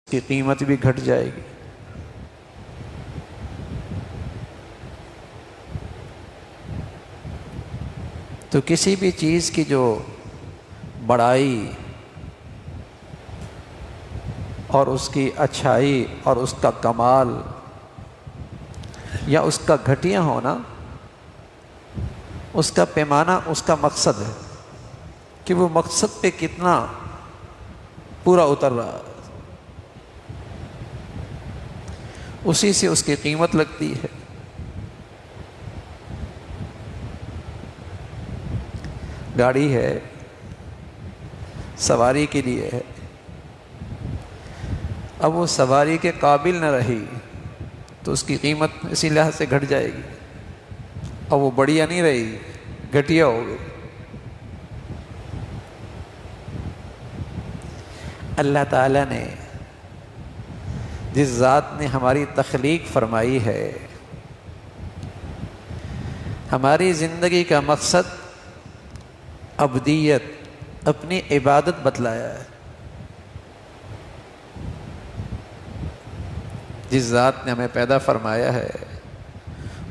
کی قیمت بھی گھٹ جائے گی۔ تو کسی بھی چیز کی جو بڑائی اور اس کی اچھائی اور اس کا کمال یا اس کا گھٹیا ہونا، اس کا پیمانہ اس کا مقصد ہے کہ وہ مقصد پہ کتنا پورا اتر رہا ہے، اسی سے اس کی قیمت لگتی ہے۔ گاڑی ہے، سواری کے لیے ہے، اب وہ سواری کے قابل نہ رہی تو اس کی قیمت اسی لحاظ سے گھٹ جائے گی، اب وہ بڑھیا نہیں رہی، گھٹیا ہو گئی۔ اللہ تعالیٰ نے جس ذات نے ہماری تخلیق فرمائی ہے، ہماری زندگی کا مقصد عبدیت، اپنی عبادت بتلایا ہے۔ جس ذات نے ہمیں پیدا فرمایا ہے،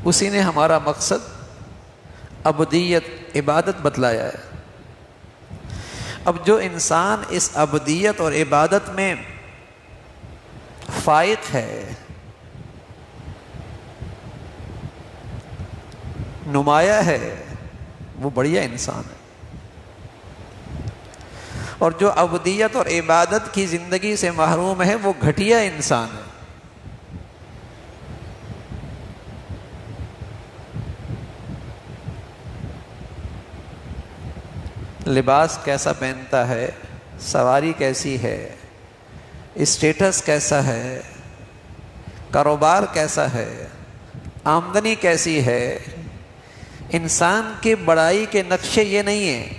اسی نے ہمارا مقصد عبدیت، عبادت بتلایا ہے۔ اب جو انسان اس عبدیت اور عبادت میں فائق ہے، نمایاں ہے، وہ بڑھیا انسان ہے، اور جو عبدیت اور عبادت کی زندگی سے محروم ہے وہ گھٹیا انسان ہے۔ لباس کیسا پہنتا ہے، سواری کیسی ہے، اسٹیٹس کیسا ہے، کاروبار کیسا ہے، آمدنی کیسی ہے، انسان کی بڑائی کے نقشے یہ نہیں ہیں۔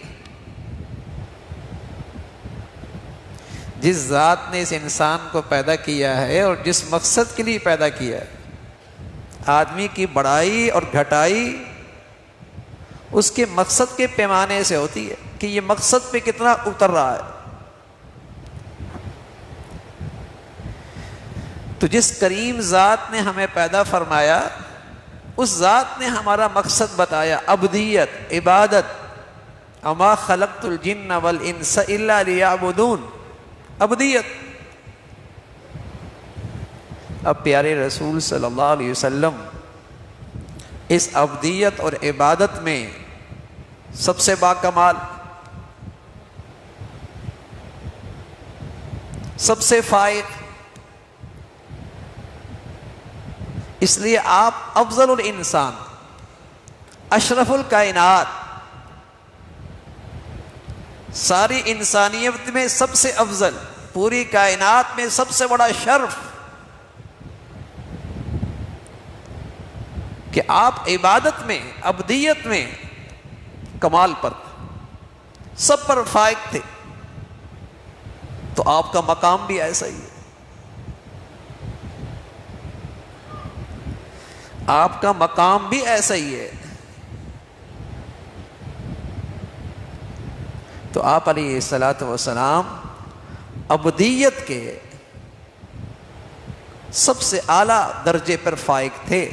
جس ذات نے اس انسان کو پیدا کیا ہے اور جس مقصد کے لیے پیدا کیا ہے، آدمی کی بڑائی اور گھٹائی اس کے مقصد کے پیمانے سے ہوتی ہے کہ یہ مقصد پہ کتنا اتر رہا ہے۔ تو جس کریم ذات نے ہمیں پیدا فرمایا، اس ذات نے ہمارا مقصد بتایا، عبدیت، عبادت۔ اما خلقت الجن والانس الا لیعبدون، عبدیت۔ اب پیارے رسول صلی اللہ علیہ وسلم اس عبدیت اور عبادت میں سب سے باکمال، سب سے فائق، اس لیے آپ افضل الانسان، اشرف الکائنات، ساری انسانیت میں سب سے افضل، پوری کائنات میں سب سے بڑا شرف کہ آپ عبادت میں، عبدیت میں کمال پر، سب پر فائق تھے۔ تو آپ کا مقام بھی ایسا ہی ہے، آپ کا مقام بھی ایسا ہی ہے۔ تو آپ علیہ الصلوۃ والسلام عبدیت کے سب سے اعلیٰ درجے پر فائق تھے،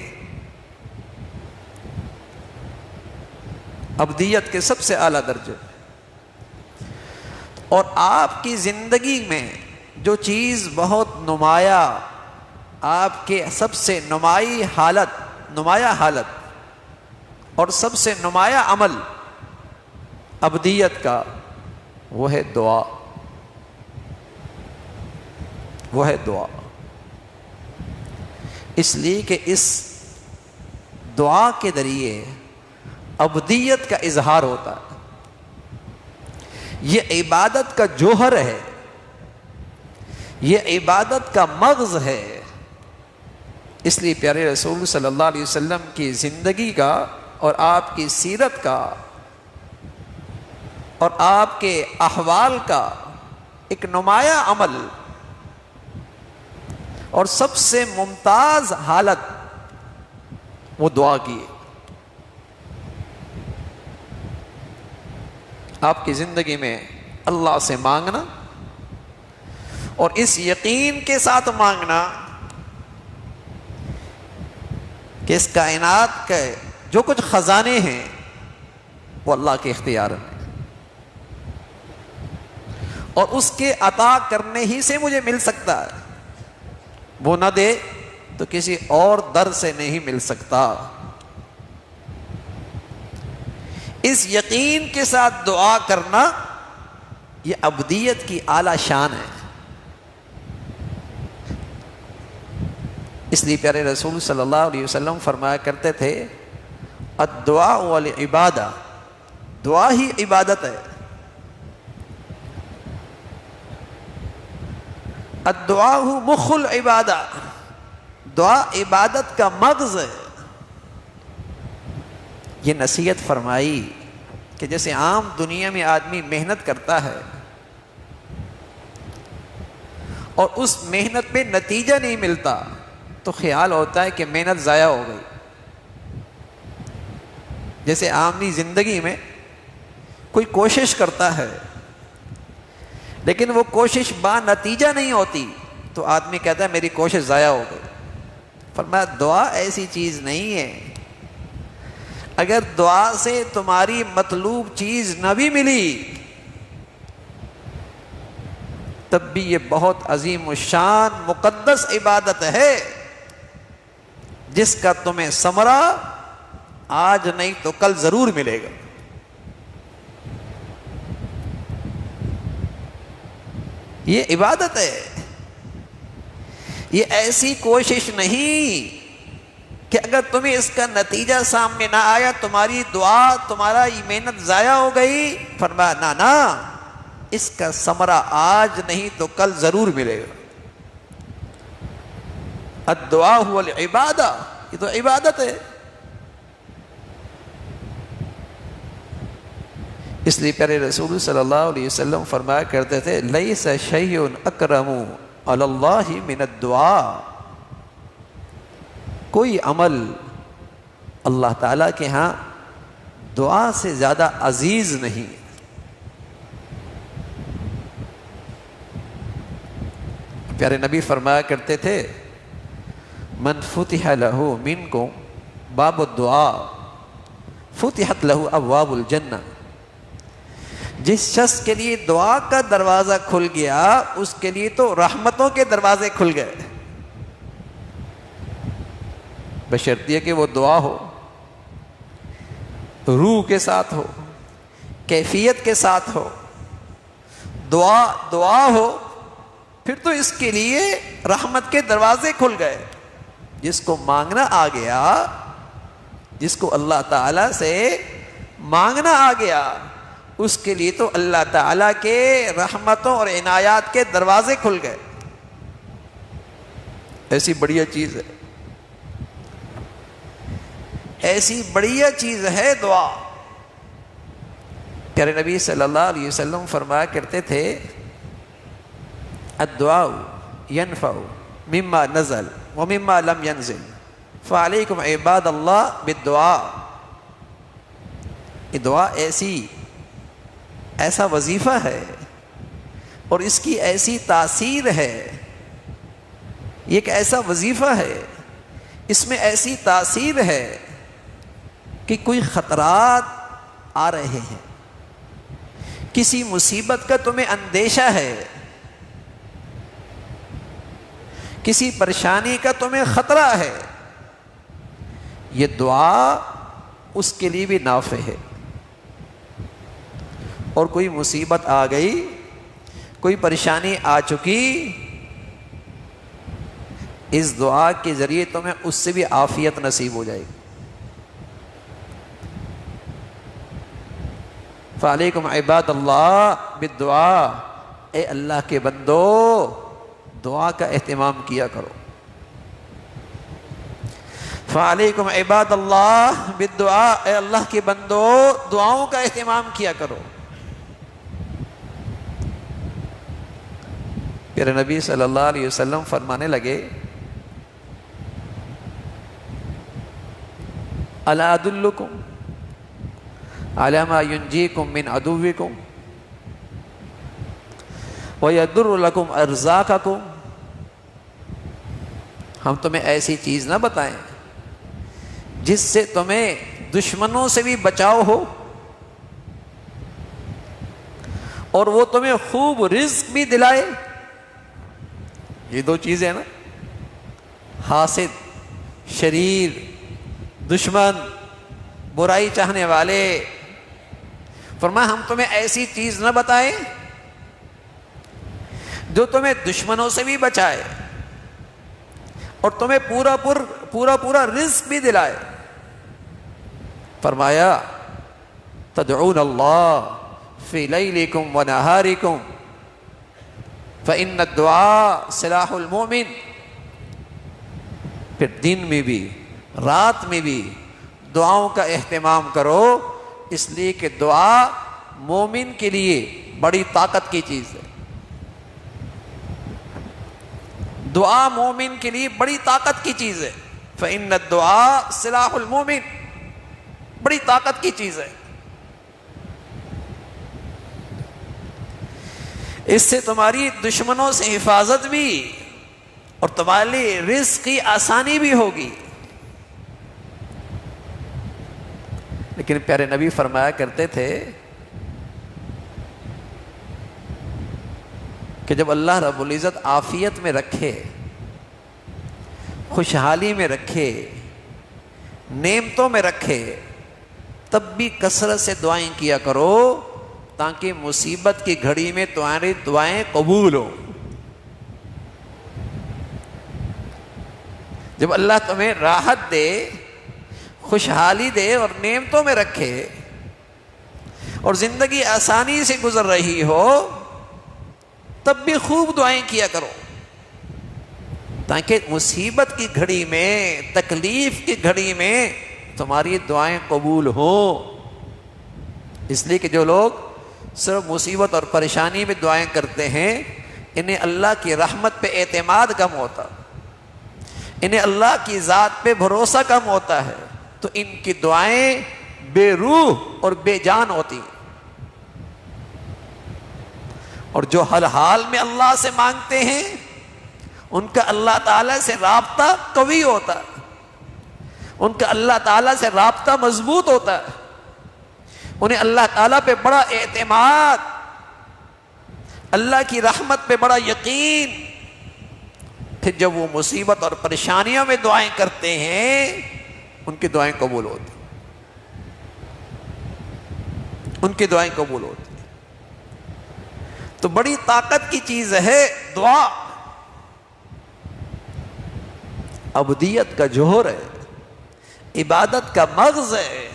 عبدیت کے سب سے اعلیٰ درجے۔ اور آپ کی زندگی میں جو چیز بہت نمایاں، آپ کے سب سے نمایاں حالت اور سب سے نمایاں عمل عبدیت کا، وہ ہے دعا، وہ ہے دعا۔ اس لیے کہ اس دعا کے ذریعے عبدیت کا اظہار ہوتا ہے، یہ عبادت کا جوہر ہے، یہ عبادت کا مغز ہے۔ اس لیے پیارے رسول صلی اللہ علیہ وسلم کی زندگی کا اور آپ کی سیرت کا اور آپ کے احوال کا ایک نمایاں عمل اور سب سے ممتاز حالت وہ دعا کی ہے۔ آپ کی زندگی میں اللہ سے مانگنا اور اس یقین کے ساتھ مانگنا کہ اس کائنات کے جو کچھ خزانے ہیں وہ اللہ کے اختیار میں، اور اس کے عطا کرنے ہی سے مجھے مل سکتا ہے، وہ نہ دے تو کسی اور در سے نہیں مل سکتا۔ اس یقین کے ساتھ دعا کرنا یہ عبدیت کی اعلی شان ہے۔ اس لیے پیارے رسول صلی اللہ علیہ وسلم فرمایا کرتے تھے الدعاء والعبادہ، دعا ہی عبادت ہے۔ الدعاء مخ العبادہ، دعا عبادت کا مغز ہے۔ یہ نصیحت فرمائی کہ جیسے عام دنیا میں آدمی محنت کرتا ہے اور اس محنت پہ نتیجہ نہیں ملتا تو خیال ہوتا ہے کہ محنت ضائع ہو گئی۔ جیسے عامی زندگی میں کوئی کوشش کرتا ہے لیکن وہ کوشش با نتیجہ نہیں ہوتی تو آدمی کہتا ہے میری کوشش ضائع ہو گئی۔ فرمایا دعا ایسی چیز نہیں ہے، اگر دعا سے تمہاری مطلوب چیز نہ بھی ملی تب بھی یہ بہت عظیم الشان مقدس عبادت ہے جس کا تمہیں ثمرہ آج نہیں تو کل ضرور ملے گا۔ یہ عبادت ہے، یہ ایسی کوشش نہیں کہ اگر تمہیں اس کا نتیجہ سامنے نہ آیا تمہاری دعا تمہارا یہ محنت ضائع ہو گئی۔ فرمایا نا اس کا ثمرہ آج نہیں تو کل ضرور ملے گا۔ الدعاء هو العبادہ، یہ تو عبادت ہے۔ اس لیے پیارے رسول صلی اللہ علیہ وسلم فرمایا کرتے تھے لیس شیء اکرم علی اللہ من الدعاء، کوئی عمل اللہ تعالیٰ کے ہاں دعا سے زیادہ عزیز نہیں۔ پیارے نبی فرمایا کرتے تھے من فتح لہ منکم باب الدعاء فتحت لہ ابواب الجنہ، جس شخص کے لیے دعا کا دروازہ کھل گیا اس کے لیے تو رحمتوں کے دروازے کھل گئے، بشرطیہ کہ وہ دعا ہو، روح کے ساتھ ہو، کیفیت کے ساتھ ہو، دعا ہو، پھر تو اس کے لیے رحمت کے دروازے کھل گئے۔ جس کو مانگنا آ گیا، جس کو اللہ تعالیٰ سے مانگنا آ گیا اس کے لیے تو اللہ تعالیٰ کے رحمتوں اور عنایات کے دروازے کھل گئے۔ ایسی بڑھیا چیز ہے، ایسی بڑھیا چیز ہے دعا۔ پیارے نبی صلی اللہ علیہ وسلم فرمایا کرتے تھے الدعاء ينفع مما نزل ومما لم ينزل فعلیکم عباد اللہ بالدعاء، یہ دعا ایسا وظیفہ ہے اور اس کی ایسی تاثیر ہے، یہ ایک ایسا وظیفہ ہے، اس میں ایسی تاثیر ہے کہ کوئی خطرات آ رہے ہیں، کسی مصیبت کا تمہیں اندیشہ ہے، کسی پریشانی کا تمہیں خطرہ ہے، یہ دعا اس کے لیے بھی نافع ہے۔ اور کوئی مصیبت آ گئی، کوئی پریشانی آ چکی، اس دعا کے ذریعے تمہیں اس سے بھی عافیت نصیب ہو جائے گی۔ فعلیکم عباد اللہ بالدعاء، اے اللہ کے بندو دعا کا اہتمام کیا کرو۔ فعلیکم عباد اللہ بالدعاء، اے اللہ کے بندو دعاؤں کا اہتمام کیا کرو۔ پھر نبی صلی اللہ علیہ وسلم فرمانے لگے الا ادلکم علی ما ینجیکم من عدوکم، وَيَدُرُّ لَكُمْ أَرْزَاقَكُمْ، ہم تمہیں ایسی چیز نہ بتائیں جس سے تمہیں دشمنوں سے بھی بچاؤ ہو اور وہ تمہیں خوب رزق بھی دلائے؟ یہ دو چیزیں نا، حاسد، شریر، دشمن، برائی چاہنے والے. فرمایا ہم تمہیں ایسی چیز نہ بتائیں جو تمہیں دشمنوں سے بھی بچائے اور تمہیں پورا رزق بھی دلائے. فرمایا تدعون اللہ فی لیلکم و نہارکم فإن الدعاء سلاح المؤمن. پھر دن میں بھی رات میں بھی دعاؤں کا اہتمام کرو، اس لیے کہ دعا مومن کے لیے بڑی طاقت کی چیز ہے. دعا مومن کے لیے بڑی طاقت کی چیز ہے. فإن الدعاء سلاح المؤمن، بڑی طاقت کی چیز ہے. اس سے تمہاری دشمنوں سے حفاظت بھی اور تمہارے لیے رزق کی آسانی بھی ہوگی. لیکن پیارے نبی فرمایا کرتے تھے کہ جب اللہ رب العزت عافیت میں رکھے، خوشحالی میں رکھے، نعمتوں میں رکھے، تب بھی کثرت سے دعائیں کیا کرو تاکہ مصیبت کی گھڑی میں تمہاری دعائیں قبول ہو. جب اللہ تمہیں راحت دے، خوشحالی دے اور نعمتوں میں رکھے اور زندگی آسانی سے گزر رہی ہو، تب بھی خوب دعائیں کیا کرو تاکہ مصیبت کی گھڑی میں، تکلیف کی گھڑی میں تمہاری دعائیں قبول ہوں. اس لیے کہ جو لوگ صرف مصیبت اور پریشانی میں دعائیں کرتے ہیں، انہیں اللہ کی رحمت پہ اعتماد کم ہوتا، انہیں اللہ کی ذات پہ بھروسہ کم ہوتا ہے، تو ان کی دعائیں بے روح اور بے جان ہوتی. اور جو ہر حال میں اللہ سے مانگتے ہیں ان کا اللہ تعالیٰ سے رابطہ قوی ہوتا ہے، ان کا اللہ تعالیٰ سے رابطہ مضبوط ہوتا ہے، انہیں اللہ تعالیٰ پہ بڑا اعتماد، اللہ کی رحمت پہ بڑا یقین. پھر جب وہ مصیبت اور پریشانیوں میں دعائیں کرتے ہیں، ان کی دعائیں قبول ہوتی، ان کی دعائیں قبول ہوتی. تو بڑی طاقت کی چیز ہے دعا. عبودیت کا جوہر ہے، عبادت کا مغز ہے.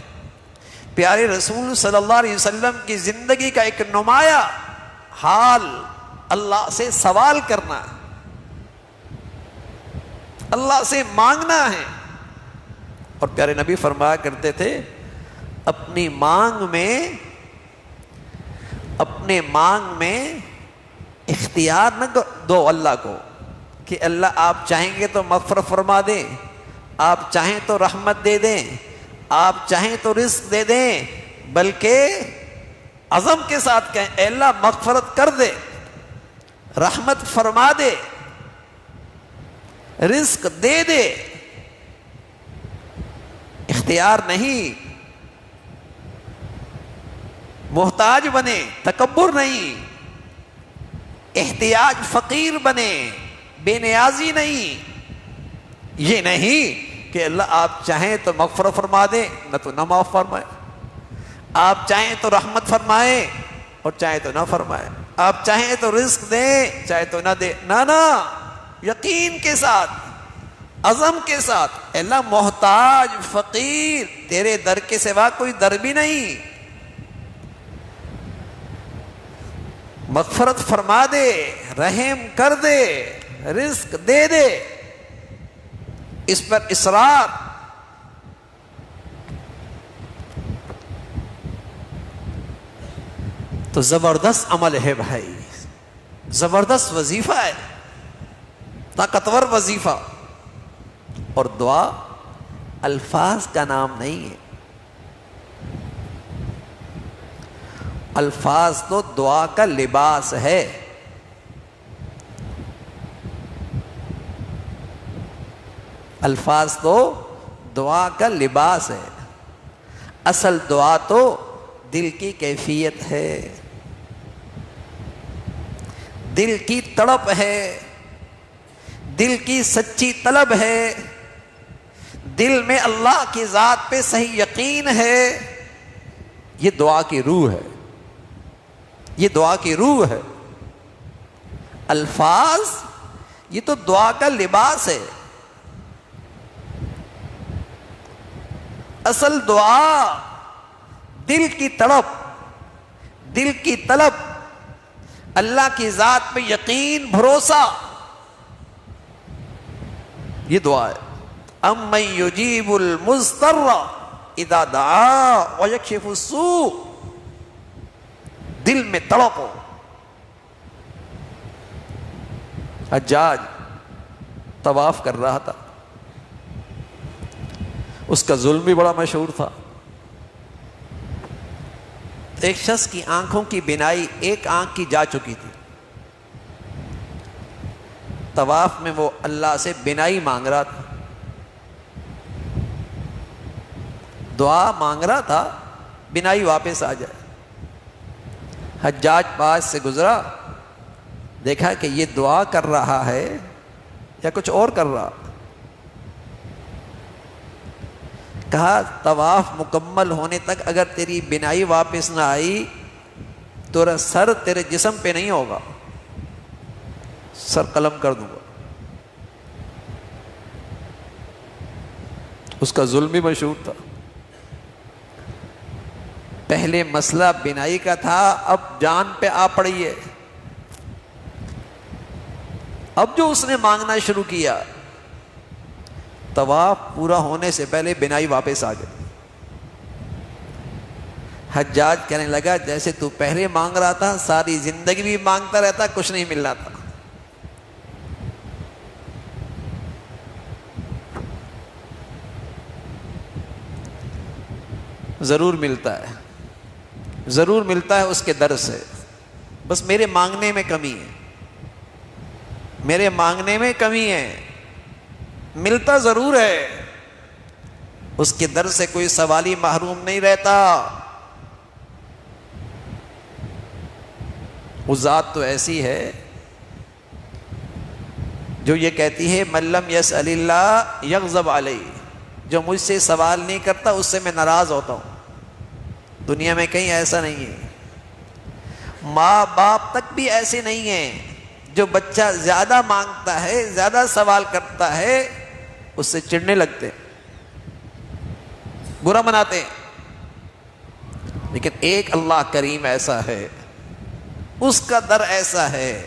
پیارے رسول صلی اللہ علیہ وسلم کی زندگی کا ایک نمایاں حال اللہ سے سوال کرنا ہے، اللہ سے مانگنا ہے. اور پیارے نبی فرمایا کرتے تھے اپنی مانگ میں اختیار نہ دو اللہ کو کہ اللہ آپ چاہیں گے تو مغفرت فرما دیں، آپ چاہیں تو رحمت دے دیں، آپ چاہیں تو رزق دے دیں، بلکہ عزم کے ساتھ کہیں اے اللہ مغفرت کر دے، رحمت فرما دے، رزق دے دے. اختیار نہیں، محتاج بنے، تکبر نہیں، احتیاج فقیر بنے، بے نیازی نہیں. یہ نہیں کہ اللہ آپ چاہیں تو مغفرت فرما دیں، نہ تو نہ معاف فرمائے، آپ چاہیں تو رحمت فرمائے اور چاہیں تو نہ فرمائے، آپ چاہیں تو رزق دیں چاہے تو نہ دے. نہ یقین کے ساتھ، عزم کے ساتھ، اللہ محتاج فقیر، تیرے در کے سوا کوئی در بھی نہیں، مغفرت فرما دے، رحم کر دے، رزق دے دے. اس پر اصرار. تو زبردست عمل ہے بھائی، زبردست وظیفہ ہے، طاقتور وظیفہ. اور دعا الفاظ کا نام نہیں ہے، الفاظ تو دعا کا لباس ہے. الفاظ تو دعا کا لباس ہے، اصل دعا تو دل کی کیفیت ہے، دل کی تڑپ ہے، دل کی سچی طلب ہے، دل میں اللہ کی ذات پہ صحیح یقین ہے، یہ دعا کی روح ہے، یہ دعا کی روح ہے۔ الفاظ یہ تو دعا کا لباس ہے، اصل دعا دل کی تڑپ، دل کی طلب، اللہ کی ذات پہ یقین، بھروسہ، یہ دعا ہے۔ امن یجیب المضطر اذا دعا ویکشف السوء، دل میں تڑپ ہو۔ حجاج طواف کر رہا تھا، اس کا ظلم بھی بڑا مشہور تھا۔ ایک شخص کی آنکھوں کی بینائی ایک آنکھ کی جا چکی تھی، طواف میں وہ اللہ سے بینائی مانگ رہا تھا، دعا مانگ رہا تھا بینائی واپس آ جائے۔ حجاج پاس سے گزرا، دیکھا کہ یہ دعا کر رہا ہے یا کچھ اور کر رہا۔ کہا طواف مکمل ہونے تک اگر تیری بینائی واپس نہ آئی تو سر تیرے جسم پہ نہیں ہوگا، سر قلم کر دوں گا۔ اس کا ظلم بھی مشہور تھا۔ پہلے مسئلہ بینائی کا تھا، اب جان پہ آ پڑی ہے۔ اب جو اس نے مانگنا شروع کیا، طواف پورا ہونے سے پہلے بینائی واپس آ گئی۔ حجاج کہنے لگا جیسے تو پہلے مانگ رہا تھا، ساری زندگی بھی مانگتا رہتا، کچھ نہیں مل رہا تھا۔ ضرور ملتا ہے، ضرور ملتا ہے اس کے در سے، بس میرے مانگنے میں کمی ہے، میرے مانگنے میں کمی ہے۔ ملتا ضرور ہے، اس کے در سے کوئی سوالی محروم نہیں رہتا۔ وہ ذات تو ایسی ہے جو یہ کہتی ہے من لم یسأل اللہ یغضب علیہ، جو مجھ سے سوال نہیں کرتا اس سے میں ناراض ہوتا ہوں۔ دنیا میں کہیں ایسا نہیں ہے، ماں باپ تک بھی ایسے نہیں ہیں۔ جو بچہ زیادہ مانگتا ہے، زیادہ سوال کرتا ہے، اس سے چڑھنے لگتے، برا مناتے ہیں۔ لیکن ایک اللہ کریم ایسا ہے، اس کا در ایسا ہے،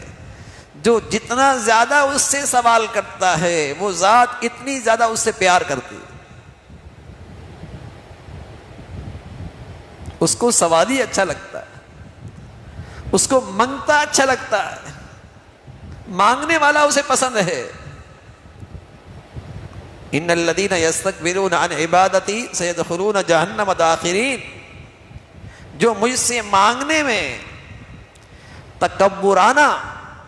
جو جتنا زیادہ اس سے سوال کرتا ہے وہ ذات اتنی زیادہ اس سے پیار کرتی ہے۔ اس کو سوالی اچھا لگتا ہے، اس کو منگتا اچھا لگتا ہے، مانگنے والا اسے پسند ہے۔ ان الذین یستکبرون عن عبادتی سیدخلون جہنم داخرین، جو مجھ سے مانگنے میں تکبرانہ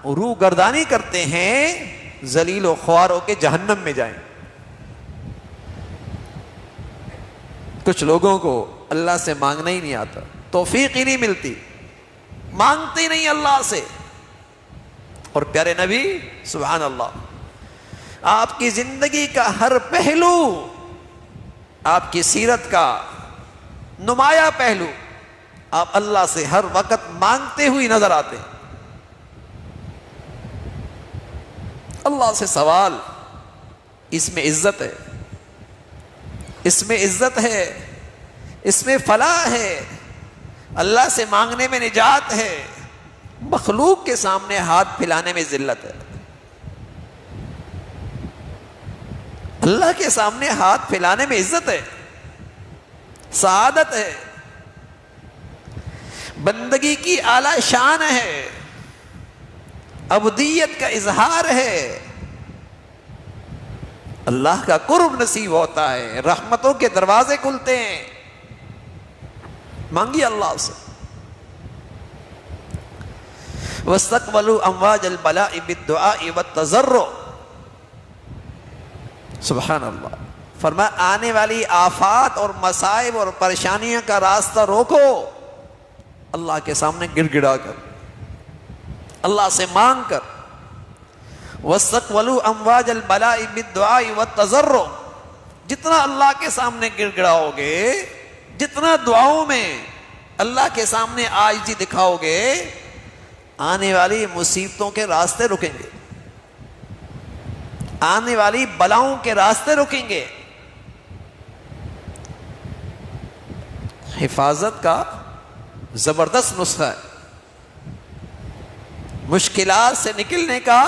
روح گردانی کرتے ہیں، ذلیل و خوار ہو کے جہنم میں جائیں۔ کچھ لوگوں کو اللہ سے مانگنا ہی نہیں آتا، توفیق ہی نہیں ملتی، مانگتے ہی نہیں اللہ سے۔ اور پیارے نبی سبحان اللہ، آپ کی زندگی کا ہر پہلو، آپ کی سیرت کا نمایاں پہلو، آپ اللہ سے ہر وقت مانگتے ہوئی نظر آتے ہیں۔ اللہ سے سوال، اس میں عزت ہے، اس میں عزت ہے، اس میں فلاح ہے، اللہ سے مانگنے میں نجات ہے، مخلوق کے سامنے ہاتھ پھیلانے میں ذلت ہے۔ اللہ کے سامنے ہاتھ پھیلانے میں عزت ہے، سعادت ہے، بندگی کی اعلی شان ہے، عبودیت کا اظہار ہے، اللہ کا قرب نصیب ہوتا ہے، رحمتوں کے دروازے کھلتے ہیں۔ مانگیے اللہ سے۔ وَاسْتَقْبَلُوا أَمْوَاجَ الْبَلَاءِ بِالدُّعَاءِ وَالتَّضَرُّعِ، سبحان اللہ. فرمایا آنے والی آفات اور مصائب اور پریشانیوں کا راستہ روکو اللہ کے سامنے گڑ گڑا کر, اللہ سے مانگ کر. وَاسْتَقْبَلُوا أَمْوَاجَ الْبَلَاءِ بِالدُّعَاءِ وَالتَّضَرُّعِ, جتنا اللہ کے سامنے گڑ گڑاؤ گے, جتنا دعاؤں میں اللہ کے سامنے عاجزی دکھاؤ گے, آنے والی مصیبتوں کے راستے رکیں گے, آنے والی بلاؤں کے راستے رکیں گے. حفاظت کا زبردست نسخہ ہے, مشکلات سے نکلنے کا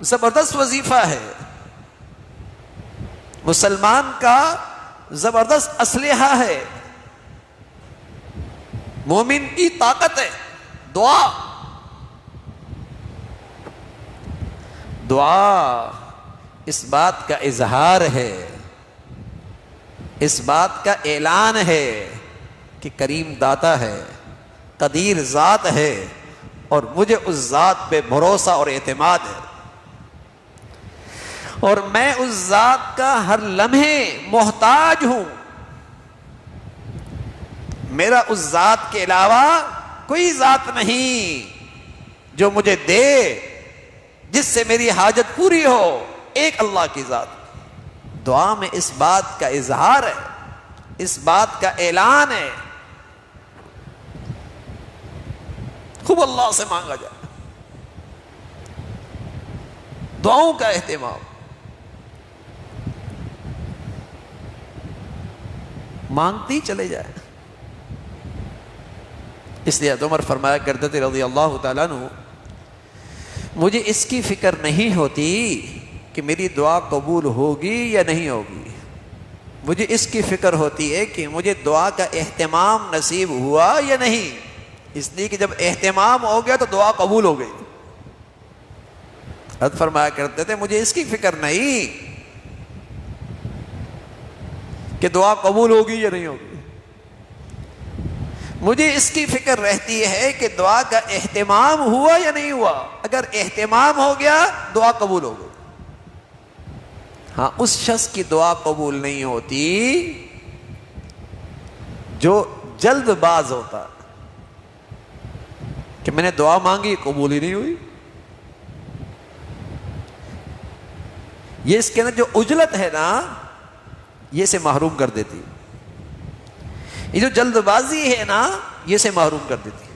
زبردست وظیفہ ہے, مسلمان کا زبردست اسلحہ ہے, مومن کی طاقت ہے دعا. دعا اس بات کا اظہار ہے, اس بات کا اعلان ہے کہ کریم داتا ہے, قدیر ذات ہے, اور مجھے اس ذات پہ بھروسہ اور اعتماد ہے, اور میں اس ذات کا ہر لمحے محتاج ہوں. میرا اس ذات کے علاوہ کوئی ذات نہیں جو مجھے دے, جس سے میری حاجت پوری ہو, ایک اللہ کی ذات. دعا میں اس بات کا اظہار ہے, اس بات کا اعلان ہے. خوب اللہ سے مانگا جائے, دعاؤں کا اہتمام. مانگتی چلے جائے. اس لیے عمر فرمایا کرتے تھے رضی اللہ تعالیٰ عنہ, مجھے اس کی فکر نہیں ہوتی کہ میری دعا قبول ہوگی یا نہیں ہوگی, مجھے اس کی فکر ہوتی ہے کہ مجھے دعا کا اہتمام نصیب ہوا یا نہیں. اس لیے کہ جب اہتمام ہو گیا تو دعا قبول ہو گئی. حضرت فرمایا کرتے تھے مجھے اس کی فکر نہیں کہ دعا قبول ہوگی یا نہیں ہوگی, مجھے اس کی فکر رہتی ہے کہ دعا کا اہتمام ہوا یا نہیں ہوا. اگر اہتمام ہو گیا دعا قبول ہو گئی. ہاں, اس شخص کی دعا قبول نہیں ہوتی جو جلد باز ہوتا کہ میں نے دعا مانگی قبول ہی نہیں ہوئی. یہ اس کے اندر جو عجلت ہے نا, یہ سے محروم کر دیتی. یہ جو جلد بازی ہے نا, یہ سے محروم کر دیتی.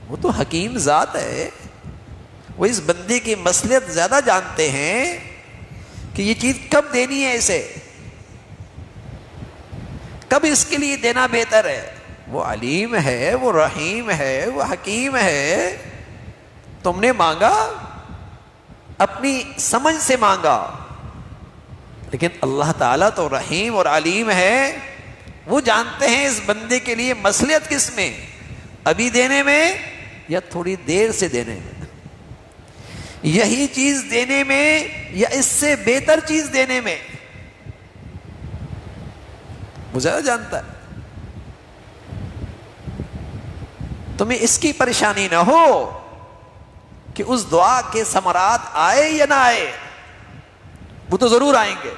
وہ تو حکیم ذات ہے, وہ اس بندے کی مصلحت زیادہ جانتے ہیں کہ یہ چیز کب دینی ہے, اسے کب اس کے لیے دینا بہتر ہے. وہ علیم ہے, وہ رحیم ہے, وہ حکیم ہے. تم نے مانگا, اپنی سمجھ سے مانگا, لیکن اللہ تعالیٰ تو رحیم اور علیم ہے. وہ جانتے ہیں اس بندے کے لیے مصلحت کس میں, ابھی دینے میں یا تھوڑی دیر سے دینے میں, یہی چیز دینے میں یا اس سے بہتر چیز دینے میں. وہ زیادہ جانتا ہے. تمہیں اس کی پریشانی نہ ہو کہ اس دعا کے ثمرات آئے یا نہ آئے, وہ تو ضرور آئیں گے.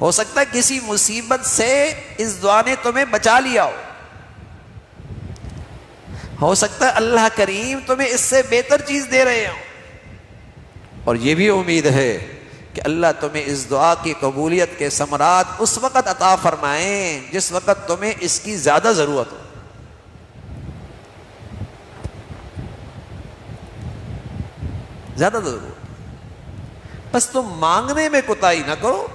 ہو سکتا ہے کسی مصیبت سے اس دعا نے تمہیں بچا لیا ہو سکتا ہے اللہ کریم تمہیں اس سے بہتر چیز دے رہے ہوں, اور یہ بھی امید ہے کہ اللہ تمہیں اس دعا کی قبولیت کے ثمرات اس وقت عطا فرمائیں جس وقت تمہیں اس کی زیادہ ضرورت ہو. زیادہ ضرورت. بس تم مانگنے میں کوتاہی نہ کرو.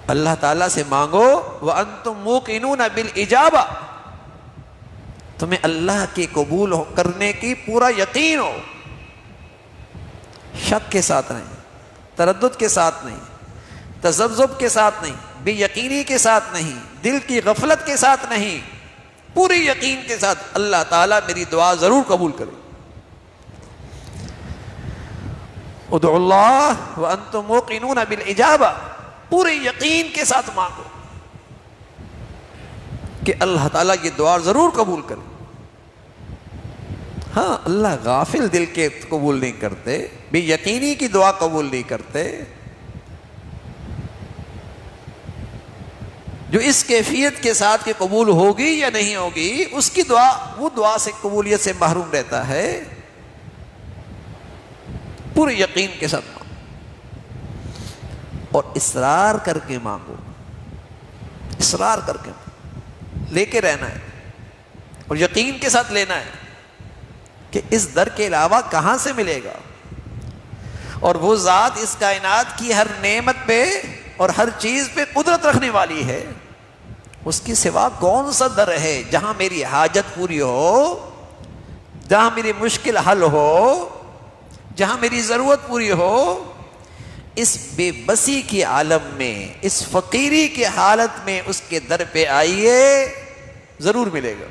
اللہ تعالیٰ سے مانگو وَأَنْتُمْ مُوقِنُونَ بِالْإِجَابَةِ, تمہیں اللہ کی قبول کرنے کی پورا یقین ہو, شک کے ساتھ نہیں, تردد کے ساتھ نہیں, تذبذب کے ساتھ نہیں, بے یقینی کے ساتھ نہیں, دل کی غفلت کے ساتھ نہیں, پوری یقین کے ساتھ اللہ تعالیٰ میری دعا ضرور قبول کرے. ادعوا اللہ وانتم موقنون بالإجابہ, پورے یقین کے ساتھ مانگو کہ اللہ تعالیٰ کی دعا ضرور قبول کرے. ہاں اللہ غافل دل کے قبول نہیں کرتے، بے یقینی کی دعا قبول نہیں کرتے، جو اس کیفیت کے ساتھ کہ قبول ہوگی یا نہیں ہوگی، اس کی دعا، وہ دعا سے قبولیت سے محروم رہتا ہے۔ پورے یقین کے ساتھ مانگو اور اصرار کر کے مانگو، اصرار کر کے لے کے رہنا ہے اور یقین کے ساتھ لینا ہے کہ اس در کے علاوہ کہاں سے ملے گا، اور وہ ذات اس کائنات کی ہر نعمت پہ اور ہر چیز پہ قدرت رکھنے والی ہے، اس کی سوا کون سا در ہے جہاں میری حاجت پوری ہو، جہاں میری مشکل حل ہو، جہاں میری ضرورت پوری ہو۔ اس بے بسی کے عالم میں، اس فقیری کی حالت میں اس کے در پہ آئیے، ضرور ملے گا۔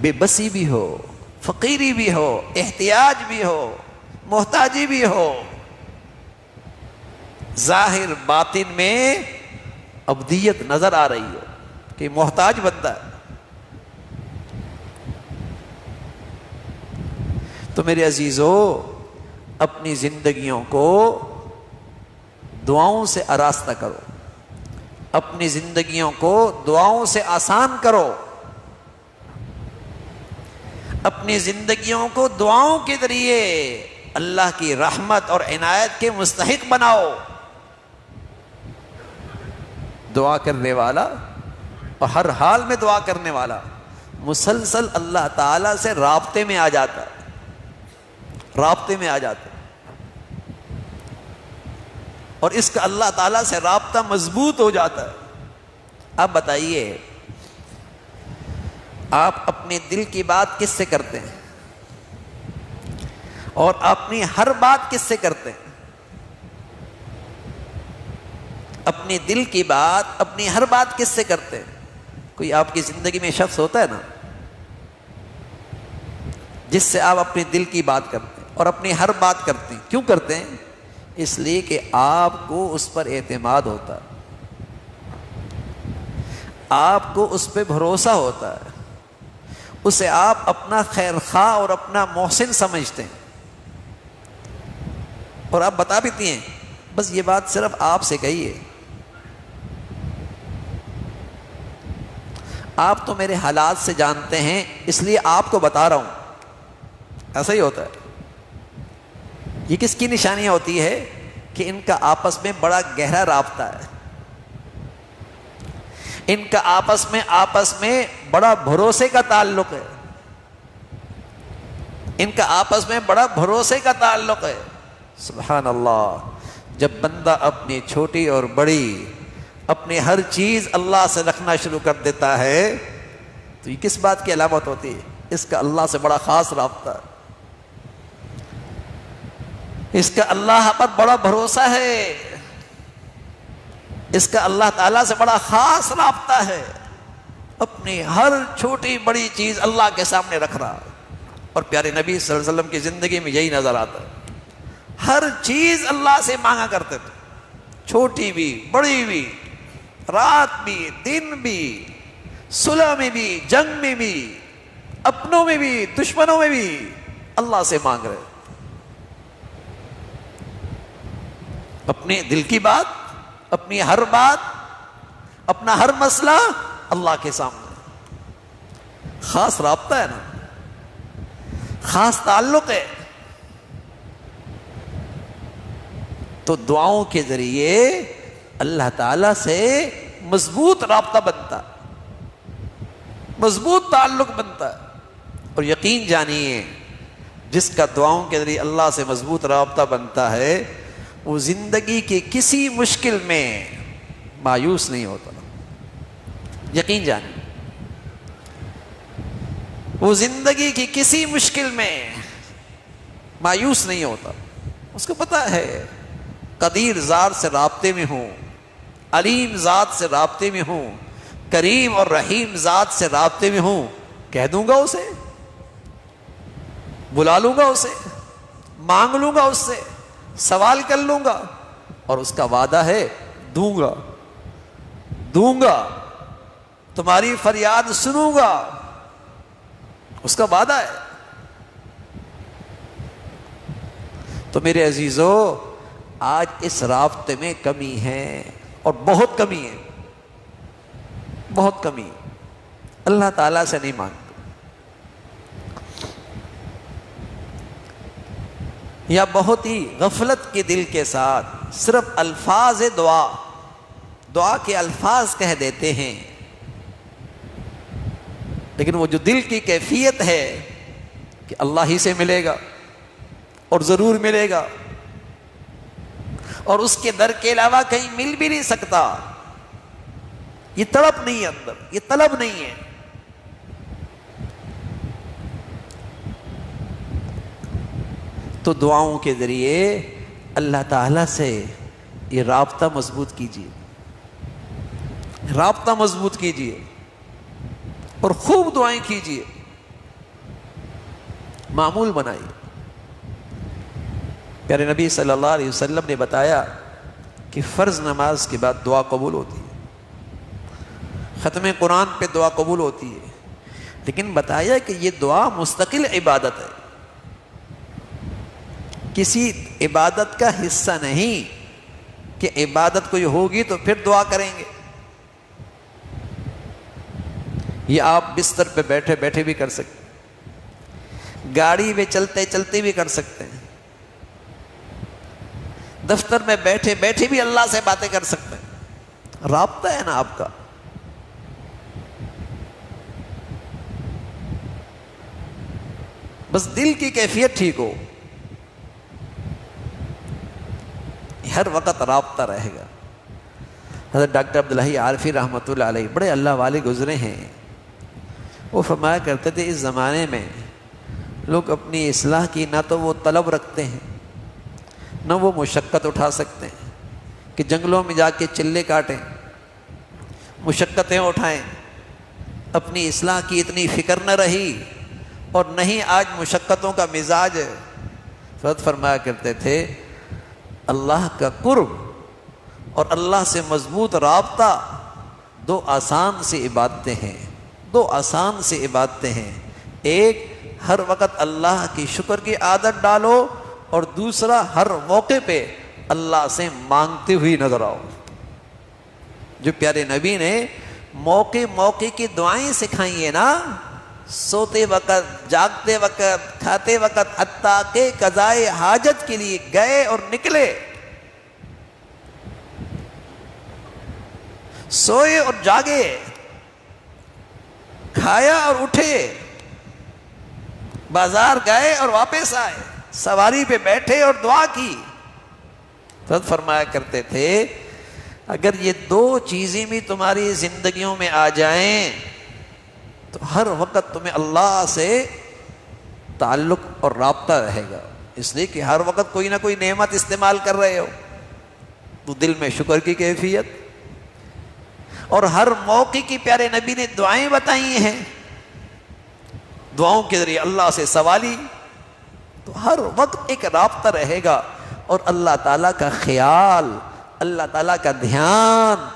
بے بسی بھی ہو، فقیری بھی ہو، احتیاج بھی ہو، محتاجی بھی ہو، ظاہر باطن میں عبدیت نظر آ رہی ہو کہ محتاج بندہ ہے، تو میرے عزیزو اپنی زندگیوں کو دعاؤں سے آراستہ کرو، اپنی زندگیوں کو دعاؤں سے آسان کرو، اپنی زندگیوں کو دعاؤں کے ذریعے اللہ کی رحمت اور عنایت کے مستحق بناؤ۔ دعا کرنے والا اور ہر حال میں دعا کرنے والا مسلسل اللہ تعالی سے رابطے میں آ جاتا ہے، رابطے میں آ جاتا ہے، اور اس کا اللہ تعالیٰ سے رابطہ مضبوط ہو جاتا ہے۔ اب بتائیے، آپ اپنے دل کی بات کس سے کرتے ہیں اور اپنی ہر بات کس سے کرتے ہیں؟ اپنی دل کی بات، اپنی ہر بات کس سے کرتے ہیں؟ کوئی آپ کی زندگی میں شخص ہوتا ہے نا جس سے آپ اپنے دل کی بات کرتے ہیں اور اپنی ہر بات کرتے ہیں۔ کیوں کرتے ہیں؟ اس لیے کہ آپ کو اس پر اعتماد ہوتا ہے، آپ کو اس پہ بھروسہ ہوتا ہے، اسے آپ اپنا خیر خواہ اور اپنا محسن سمجھتے ہیں، اور آپ بتا بھی ہیں بس یہ بات صرف آپ سے کہیے، آپ تو میرے حالات سے جانتے ہیں اس لیے آپ کو بتا رہا ہوں۔ ایسا ہی ہوتا ہے۔ یہ کس کی نشانیاں ہوتی ہے کہ ان کا آپس میں بڑا گہرا رابطہ ہے، ان کا آپس میں بڑا بھروسے کا تعلق ہے، ان کا آپس میں بڑا بھروسے کا تعلق ہے۔ سبحان اللہ، جب بندہ اپنی چھوٹی اور بڑی، اپنی ہر چیز اللہ سے رکھنا شروع کر دیتا ہے تو یہ کس بات کی علامت ہوتی ہے؟ اس کا اللہ سے بڑا خاص رابطہ ہے، اس کا اللہ پر بڑا بھروسہ ہے، اس کا اللہ تعالیٰ سے بڑا خاص رابطہ ہے، اپنی ہر چھوٹی بڑی چیز اللہ کے سامنے رکھ رہا۔ اور پیارے نبی صلی اللہ علیہ وسلم کی زندگی میں یہی نظر آتا ہے، ہر چیز اللہ سے مانگا کرتے تھے، چھوٹی بھی بڑی بھی، رات بھی دن بھی، صلح میں بھی جنگ میں بھی، اپنوں میں بھی دشمنوں میں بھی اللہ سے مانگ رہے، اپنے دل کی بات، اپنی ہر بات، اپنا ہر مسئلہ اللہ کے سامنے۔ خاص رابطہ ہے نا، خاص تعلق ہے، تو دعاؤں کے ذریعے اللہ تعالی سے مضبوط رابطہ بنتا، مضبوط تعلق بنتا ہے۔ اور یقین جانیے جس کا دعاؤں کے ذریعے اللہ سے مضبوط رابطہ بنتا ہے وہ زندگی کی کسی مشکل میں مایوس نہیں ہوتا، یقین جانیے، وہ زندگی کی کسی مشکل میں مایوس نہیں ہوتا، اس کو پتہ ہے قدیر ذات سے رابطے میں ہوں، علیم ذات سے رابطے میں ہوں، کریم اور رحیم ذات سے رابطے میں ہوں، کہہ دوں گا اسے، بلا لوں گا اسے، مانگ لوں گا اس سے، سوال کر لوں گا، اور اس کا وعدہ ہے دوں گا، تمہاری فریاد سنوں گا، اس کا وعدہ ہے. تو میرے عزیزو، آج اس رابطے میں کمی ہے، اور بہت کمی ہے، بہت کمی ہے. اللہ تعالیٰ سے نہیں مانگتے، یا بہت ہی غفلت کے دل کے ساتھ صرف الفاظ دعا کے الفاظ کہہ دیتے ہیں، لیکن وہ جو دل کی کیفیت ہے کہ اللہ ہی سے ملے گا اور ضرور ملے گا، اور اس کے در کے علاوہ کہیں مل بھی نہیں سکتا، یہ طلب نہیں ہے اندر، یہ طلب نہیں ہے. تو دعاؤں کے ذریعے اللہ تعالیٰ سے یہ رابطہ مضبوط کیجیے، رابطہ مضبوط کیجیے، اور خوب دعائیں کیجیے، معمول بنائیے. پیارے نبی صلی اللہ علیہ وسلم نے بتایا کہ فرض نماز کے بعد دعا قبول ہوتی ہے، ختم قرآن پہ دعا قبول ہوتی ہے، لیکن بتایا کہ یہ دعا مستقل عبادت ہے، کسی عبادت کا حصہ نہیں کہ عبادت کوئی ہوگی تو پھر دعا کریں گے. یہ آپ بستر پہ بیٹھے بیٹھے بھی کر سکتے ہیں، گاڑی میں چلتے چلتے بھی کر سکتے ہیں، دفتر میں بیٹھے بیٹھے بھی اللہ سے باتیں کر سکتے ہیں. رابطہ ہے نا آپ کا. بس دل کی کیفیت ٹھیک ہو، ہر وقت رابطہ رہے گا. حضرت ڈاکٹر عبدالحی عارفی رحمۃ اللہ علیہ بڑے اللہ والے گزرے ہیں. وہ فرمایا کرتے تھے اس زمانے میں لوگ اپنی اصلاح کی نہ تو وہ طلب رکھتے ہیں، نہ وہ مشقت اٹھا سکتے ہیں کہ جنگلوں میں جا کے چلے کاٹیں، مشقتیں اٹھائیں. اپنی اصلاح کی اتنی فکر نہ رہی، اور نہیں آج مشقتوں کا مزاج ہے. فرمایا کرتے تھے اللہ کا قرب اور اللہ سے مضبوط رابطہ دو آسان سی عبادتیں ہیں، دو آسان سی عبادتیں ہیں. ایک، ہر وقت اللہ کی شکر کی عادت ڈالو، اور دوسرا، ہر موقع پہ اللہ سے مانگتے ہوئی نظر آؤ. جو پیارے نبی نے موقع موقع کی دعائیں سکھائی ہیں نا، سوتے وقت، جاگتے وقت، کھاتے وقت، حتیٰ کہ قضائے حاجت کے لیے گئے اور نکلے، سوئے اور جاگے، کھایا اور اٹھے، بازار گئے اور واپس آئے، سواری پہ بیٹھے اور دعا کی. تو فرمایا کرتے تھے اگر یہ دو چیزیں بھی تمہاری زندگیوں میں آ جائیں تو ہر وقت تمہیں اللہ سے تعلق اور رابطہ رہے گا. اس لیے کہ ہر وقت کوئی نہ کوئی نعمت استعمال کر رہے ہو، تو دل میں شکر کی کیفیت، اور ہر موقع کی پیارے نبی نے دعائیں بتائی ہیں، دعاؤں کے ذریعے اللہ سے سوالی، تو ہر وقت ایک رابطہ رہے گا، اور اللہ تعالیٰ کا خیال، اللہ تعالیٰ کا دھیان،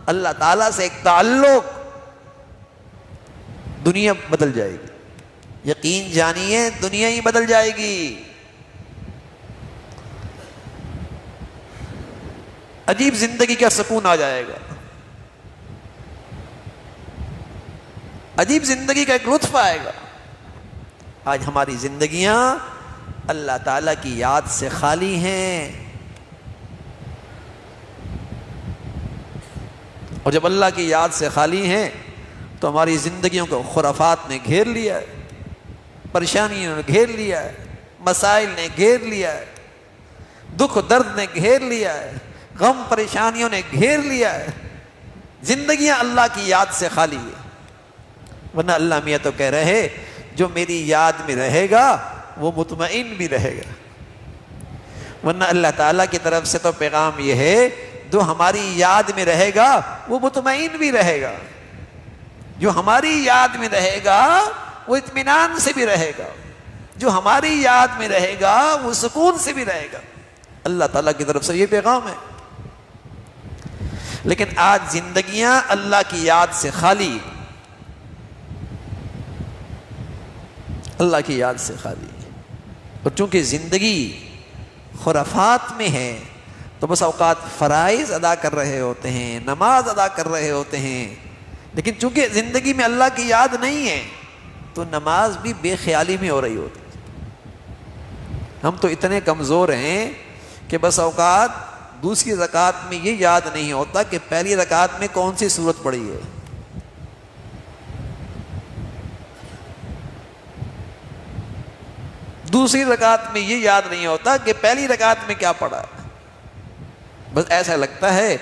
اللہ تعالیٰ سے ایک تعلق، دنیا بدل جائے گی. یقین جانیے دنیا ہی بدل جائے گی. عجیب زندگی کا سکون آ جائے گا، عجیب زندگی کا ایک لطف آئے گا. آج ہماری زندگیاں اللہ تعالیٰ کی یاد سے خالی ہیں، اور جب اللہ کی یاد سے خالی ہیں تو ہماری زندگیوں کو خرافات نے گھیر لیا ہے، پریشانیوں نے گھیر لیا ہے، مسائل نے گھیر لیا ہے، دکھ درد نے گھیر لیا ہے، غم پریشانیوں نے گھیر لیا ہے. زندگیاں اللہ کی یاد سے خالی ہے. ورنہ اللہ میاں تو کہہ رہے جو میری یاد میں رہے گا وہ مطمئن بھی رہے گا. ورنہ اللہ تعالیٰ کی طرف سے تو پیغام یہ ہے جو ہماری یاد میں رہے گا وہ مطمئن بھی رہے گا، جو ہماری یاد میں رہے گا وہ اطمینان سے بھی رہے گا، جو ہماری یاد میں رہے گا وہ سکون سے بھی رہے گا. اللہ تعالیٰ کی طرف سے یہ پیغام ہے. لیکن آج زندگیاں اللہ کی یاد سے خالی. اللہ کی یاد سے خالی ہے۔ اور چونکہ زندگی خرافات میں ہے تو بس اوقات فرائض ادا کر رہے ہوتے ہیں، نماز ادا کر رہے ہوتے ہیں، لیکن چونکہ زندگی میں اللہ کی یاد نہیں ہے تو نماز بھی بے خیالی میں ہو رہی ہوتی ہے۔ ہم تو اتنے کمزور ہیں کہ بس اوقات دوسری رکعت میں یہ یاد نہیں ہوتا کہ پہلی رکعت میں کون سی سورت پڑھی ہے۔ دوسری رکعت میں یہ یاد نہیں ہوتا کہ پہلی رکعت میں کیا پڑھا ہے۔ بس ایسا لگتا ہے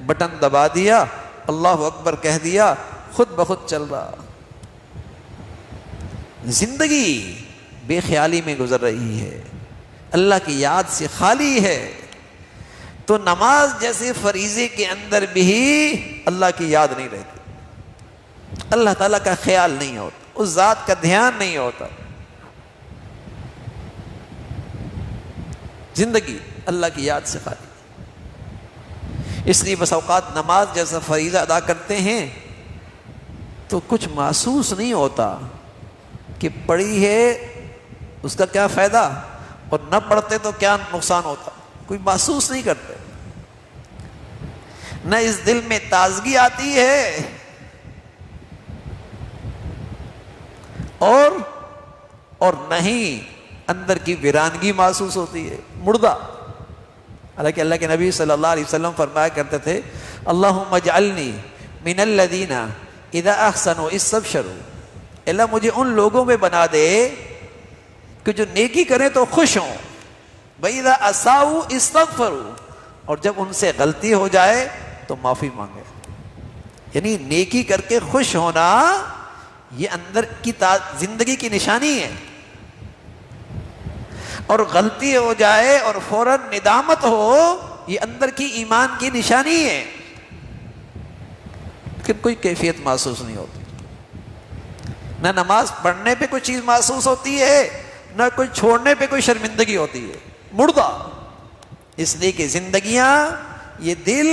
بٹن دبا دیا، اللہ اکبر کہہ دیا، خود بخود چل رہا۔ زندگی بے خیالی میں گزر رہی ہے، اللہ کی یاد سے خالی ہے۔ تو نماز جیسے فریضے کے اندر بھی اللہ کی یاد نہیں رہتی، اللہ تعالیٰ کا خیال نہیں ہوتا، اس ذات کا دھیان نہیں ہوتا۔ زندگی اللہ کی یاد سے خالی، اس لیے بس اوقات نماز جیسا فریضہ ادا کرتے ہیں تو کچھ محسوس نہیں ہوتا کہ پڑھی ہے اس کا کیا فائدہ، اور نہ پڑھتے تو کیا نقصان ہوتا، کوئی محسوس نہیں کرتے۔ نہ اس دل میں تازگی آتی ہے اور نہ ہی اندر کی ویرانگی محسوس ہوتی ہے، مردہ۔ حالانکہ اللہ کے نبی صلی اللہ علیہ وسلم فرمایا کرتے تھے اللہم اجعلنی من الذین اذا احسنوا استبشروا، اللہ مجھے ان لوگوں میں بنا دے کہ جو نیکی کریں تو خوش ہوں، وَإِذَا أَسَاءُوا اسْتَغْفَرُوا، اور جب ان سے غلطی ہو جائے تو معافی مانگے۔ یعنی نیکی کر کے خوش ہونا یہ اندر کی زندگی کی نشانی ہے، اور غلطی ہو جائے اور فوراً ندامت ہو یہ اندر کی ایمان کی نشانی ہے، لیکن کوئی کیفیت محسوس نہیں ہوتی۔ نہ نماز پڑھنے پہ کوئی چیز محسوس ہوتی ہے، نہ کوئی چھوڑنے پہ کوئی شرمندگی ہوتی ہے، مردہ۔ اس لیے کہ زندگیاں، یہ دل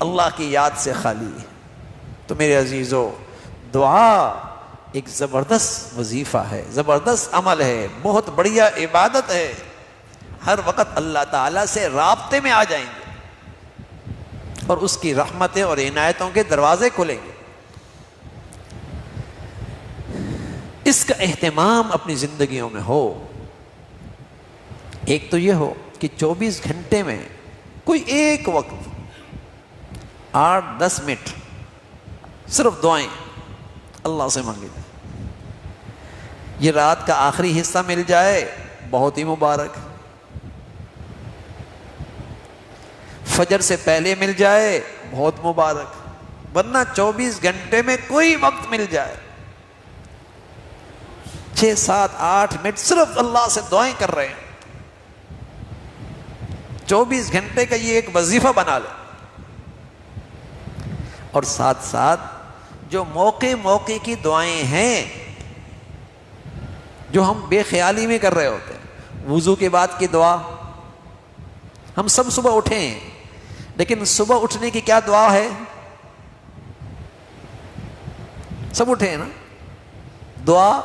اللہ کی یاد سے خالی ہے۔ تو میرے عزیزو، دعا ایک زبردست وظیفہ ہے، زبردست عمل ہے، بہت بڑھیا عبادت ہے۔ ہر وقت اللہ تعالیٰ سے رابطے میں آ جائیں گے اور اس کی رحمتیں اور عنایتوں کے دروازے کھلیں گے۔ اس کا اہتمام اپنی زندگیوں میں ہو۔ ایک تو یہ ہو کہ 24 گھنٹے میں کوئی ایک وقت 8-10 منٹ صرف دعائیں اللہ سے مانگے جائیں۔ یہ رات کا آخری حصہ مل جائے بہت ہی مبارک، فجر سے پہلے مل جائے بہت مبارک، ورنہ 24 گھنٹے میں کوئی وقت مل جائے 6-7-8 منٹ صرف اللہ سے دعائیں کر رہے ہیں، 24 گھنٹے کا یہ ایک وظیفہ بنا لیں۔ اور ساتھ ساتھ جو موقع کی دعائیں ہیں جو ہم بے خیالی میں کر رہے ہوتے ہیں، وضو کے بعد کی دعا، ہم سب صبح اٹھے ہیں لیکن صبح اٹھنے کی کیا دعا ہے؟ سب اٹھے ہیں نا، دعا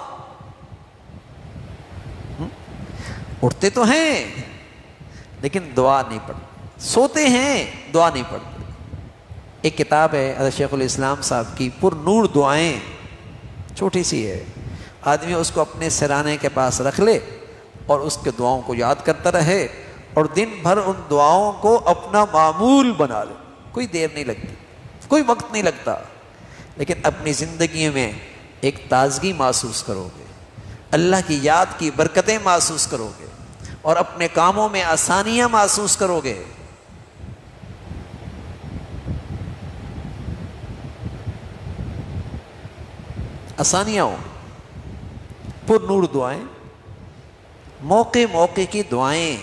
اٹھتے تو ہیں لیکن دعا نہیں پڑھتے، سوتے ہیں دعا نہیں پڑھتے۔ ایک کتاب ہے حضرت شیخ الاسلام صاحب کی پر نور دعائیں، چھوٹی سی ہے، آدمی اس کو اپنے سرانے کے پاس رکھ لے اور اس کے دعاؤں کو یاد کرتا رہے اور دن بھر ان دعاؤں کو اپنا معمول بنا لے۔ کوئی دیر نہیں لگتی، کوئی وقت نہیں لگتا، لیکن اپنی زندگی میں ایک تازگی محسوس کرو گے، اللہ کی یاد کی برکتیں محسوس کرو گے اور اپنے کاموں میں آسانیاں محسوس کرو گے۔ آسانیاں ہوں، پر نور دعائیں، موقع کی دعائیں،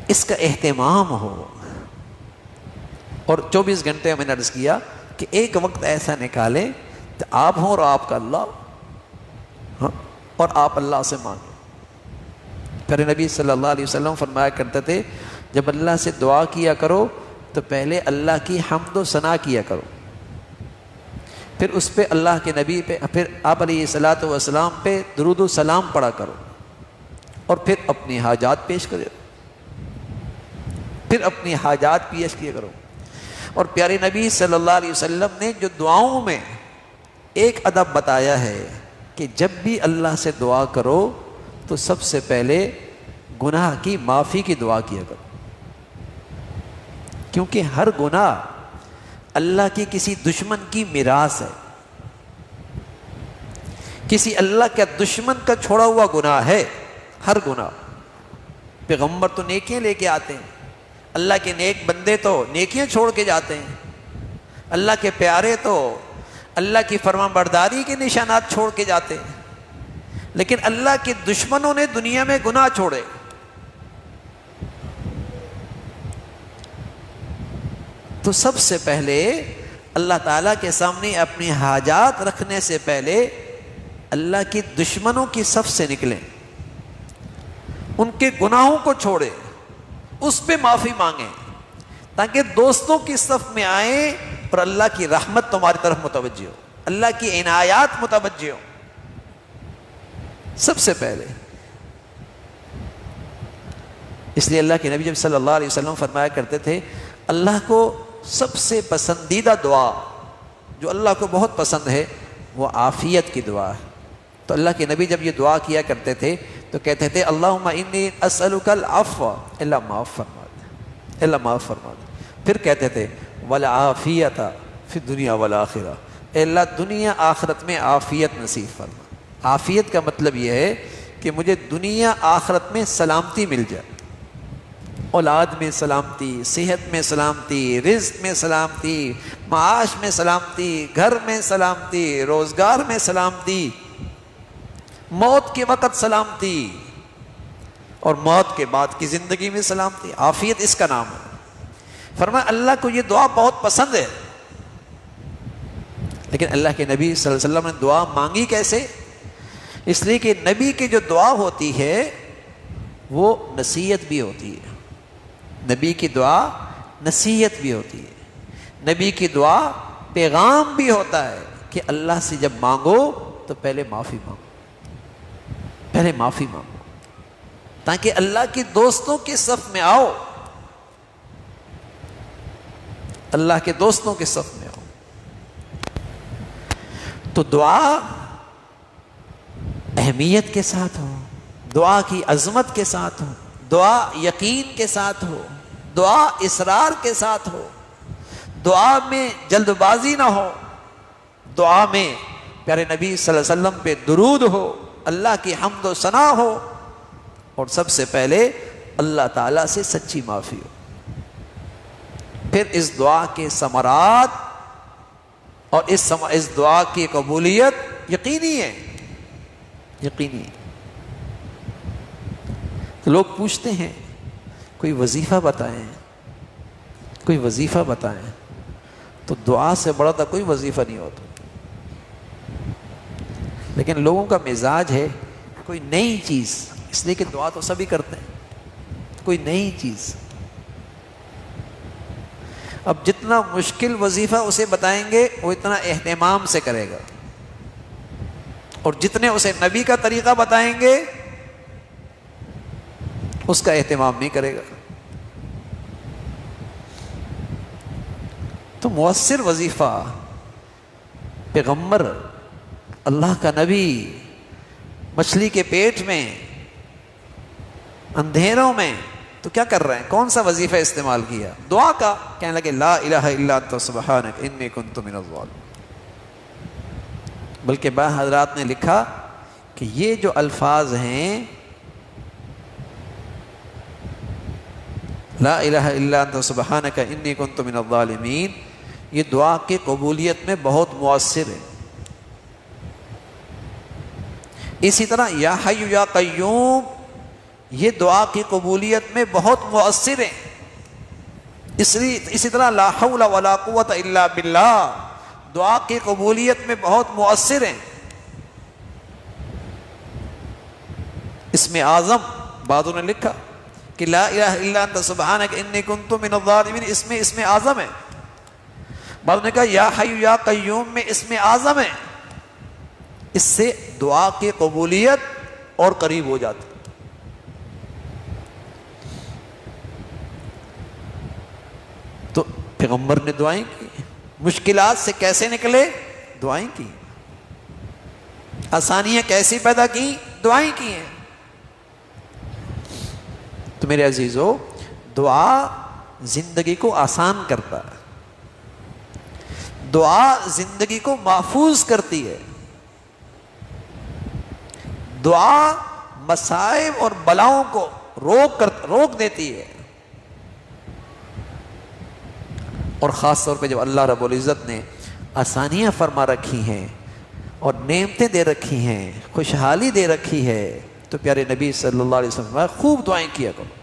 اس کا اہتمام ہو۔ اور 24 گھنٹے میں نے عرض کیا کہ ایک وقت ایسا نکالیں کہ آپ ہوں اور آپ کا اللہ، اور آپ اللہ سے مانگیں۔ پھر نبی صلی اللہ علیہ وسلم فرمایا کرتے تھے جب اللہ سے دعا کیا کرو تو پہلے اللہ کی حمد و ثنا کیا کرو، پھر اس پہ اللہ کے نبی پہ، پھر آپ علیہ الصلوۃ والسلام پہ درود و سلام پڑھا کرو، اور پھر اپنی حاجات پیش کرو، پھر اپنی حاجات پیش کیا کرو۔ اور پیارے نبی صلی اللہ علیہ وسلم نے جو دعاؤں میں ایک ادب بتایا ہے کہ جب بھی اللہ سے دعا کرو تو سب سے پہلے گناہ کی معافی کی دعا کیا کرو، کیونکہ ہر گناہ اللہ کی کسی دشمن کی میراث ہے، کسی اللہ کے دشمن کا چھوڑا ہوا گناہ ہے ہر گناہ۔ پیغمبر تو نیکیاں لے کے آتے ہیں، اللہ کے نیک بندے تو نیکیاں چھوڑ کے جاتے ہیں، اللہ کے پیارے تو اللہ کی فرمان برداری کے نشانات چھوڑ کے جاتے ہیں، لیکن اللہ کے دشمنوں نے دنیا میں گناہ چھوڑے۔ تو سب سے پہلے اللہ تعالیٰ کے سامنے اپنی حاجات رکھنے سے پہلے اللہ کی دشمنوں کی صف سے نکلیں، ان کے گناہوں کو چھوڑیں، اس پہ معافی مانگیں، تاکہ دوستوں کی صف میں آئیں اور اللہ کی رحمت تمہاری طرف متوجہ ہو، اللہ کی عنایات متوجہ ہو۔ سب سے پہلے اس لیے اللہ کے نبی جب صلی اللہ علیہ وسلم فرمایا کرتے تھے اللہ کو سب سے پسندیدہ دعا جو اللہ کو بہت پسند ہے وہ عافیت کی دعا ہے۔ تو اللہ کے نبی جب یہ دعا کیا کرتے تھے تو کہتے تھے اللہم انی اسألک العفو، اللہ معاف فرما دے، اللہ معاف فرما دے۔ پھر کہتے تھے والعافیت فی الدنیا والآخرہ، اے اللہ دنیا آخرت میں عافیت نصیب فرما۔ عافیت کا مطلب یہ ہے کہ مجھے دنیا آخرت میں سلامتی مل جائے، اولاد میں سلامتی، صحت میں سلامتی، رزق میں سلامتی، معاش میں سلامتی، گھر میں سلامتی، روزگار میں سلامتی، موت کے وقت سلامتی، اور موت کے بعد کی زندگی میں سلامتی۔ عافیت اس کا نام ہے۔ فرمایا اللہ کو یہ دعا بہت پسند ہے، لیکن اللہ کے نبی صلی اللہ علیہ وسلم نے دعا مانگی کیسے؟ اس لیے کہ نبی کی جو دعا ہوتی ہے وہ نصیحت بھی ہوتی ہے، نبی کی دعا نصیحت بھی ہوتی ہے، نبی کی دعا پیغام بھی ہوتا ہے کہ اللہ سے جب مانگو تو پہلے معافی مانگو، پہلے معافی مانگو، تاکہ اللہ کی دوستوں کے صف میں آؤ، اللہ کے دوستوں کے صف میں آؤ۔ تو دعا اہمیت کے ساتھ ہو، دعا کی عظمت کے ساتھ ہو، دعا یقین کے ساتھ ہو، دعا اصرار کے ساتھ ہو، دعا میں جلد بازی نہ ہو، دعا میں پیارے نبی صلی اللہ علیہ وسلم پہ درود ہو، اللہ کی حمد و ثنا ہو، اور سب سے پہلے اللہ تعالیٰ سے سچی معافی ہو۔ پھر اس دعا کے ثمرات اور اس دعا کی قبولیت یقینی ہے، یقینی ہے۔ تو لوگ پوچھتے ہیں کوئی وظیفہ بتائیں، کوئی وظیفہ بتائیں، تو دعا سے بڑا تو کوئی وظیفہ نہیں ہوتا، لیکن لوگوں کا مزاج ہے کوئی نئی چیز، اس لیے کہ دعا تو سبھی کرتے ہیں، کوئی نئی چیز۔ اب جتنا مشکل وظیفہ اسے بتائیں گے وہ اتنا اہتمام سے کرے گا، اور جتنے اسے نبی کا طریقہ بتائیں گے اس کا اہتمام نہیں کرے گا۔ تو مؤثر وظیفہ پیغمبر، اللہ کا نبی، مچھلی کے پیٹ میں، اندھیروں میں، تو کیا کر رہے ہیں؟ کون سا وظیفہ استعمال کیا؟ دعا کا، کہنے لگے لا الہ الا انت سبحانک انی کنت من الظالمین۔ بلکہ بعض حضرات نے لکھا کہ یہ جو الفاظ ہیں لا الہ الا انت سبحانک انی کنت من الظالمین، یہ دعا کی قبولیت میں بہت مؤثر ہے۔ اسی طرح یا حی یا قیوم، یہ دعا کی قبولیت میں بہت مؤثر ہے۔ اسی طرح لا حول ولا قوت الا باللہ، دعا کی قبولیت میں بہت مؤثر ہیں۔ اسم اعظم بعضوں نے لکھا کہ لا الہ الا انت سبحانک انی کنت من الظالمین، اسم اعظم ہے۔ بعض نے کہا یا حی یا قیوم میں اسم اعظم ہے، اس سے دعا کی قبولیت اور قریب ہو جاتی. تو پیغمبر نے دعائیں کی، مشکلات سے کیسے نکلے؟ دعائیں کی. آسانیاں کیسی پیدا کی؟ دعائیں کی ہیں. تو میرے عزیزو، دعا زندگی کو آسان کرتا ہے، دعا زندگی کو محفوظ کرتی ہے، دعا مصائب اور بلاؤں کو روک دیتی ہے. اور خاص طور پہ جب اللہ رب العزت نے آسانیاں فرما رکھی ہیں اور نعمتیں دے رکھی ہیں، خوشحالی دے رکھی ہے، تو پیارے نبی صلی اللہ علیہ وسلم خوب دعائیں کیا کرو،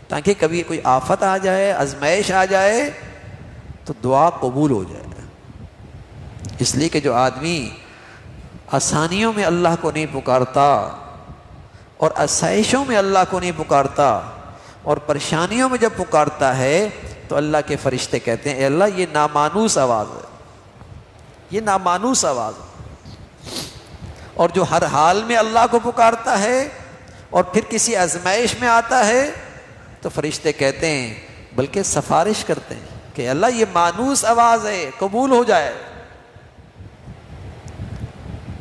تاکہ کبھی کوئی آفت آ جائے، آزمائش آ جائے تو دعا قبول ہو جائے. اس لیے کہ جو آدمی آسانیوں میں اللہ کو نہیں پکارتا اور آسائشوں میں اللہ کو نہیں پکارتا اور پریشانیوں میں جب پکارتا ہے تو اللہ کے فرشتے کہتے ہیں اے اللہ یہ نامانوس آواز ہے، یہ نامانوس آواز ہے. اور جو ہر حال میں اللہ کو پکارتا ہے اور پھر کسی آزمائش میں آتا ہے تو فرشتے کہتے ہیں، بلکہ سفارش کرتے ہیں کہ اللہ یہ مانوس آواز ہے، قبول ہو جائے.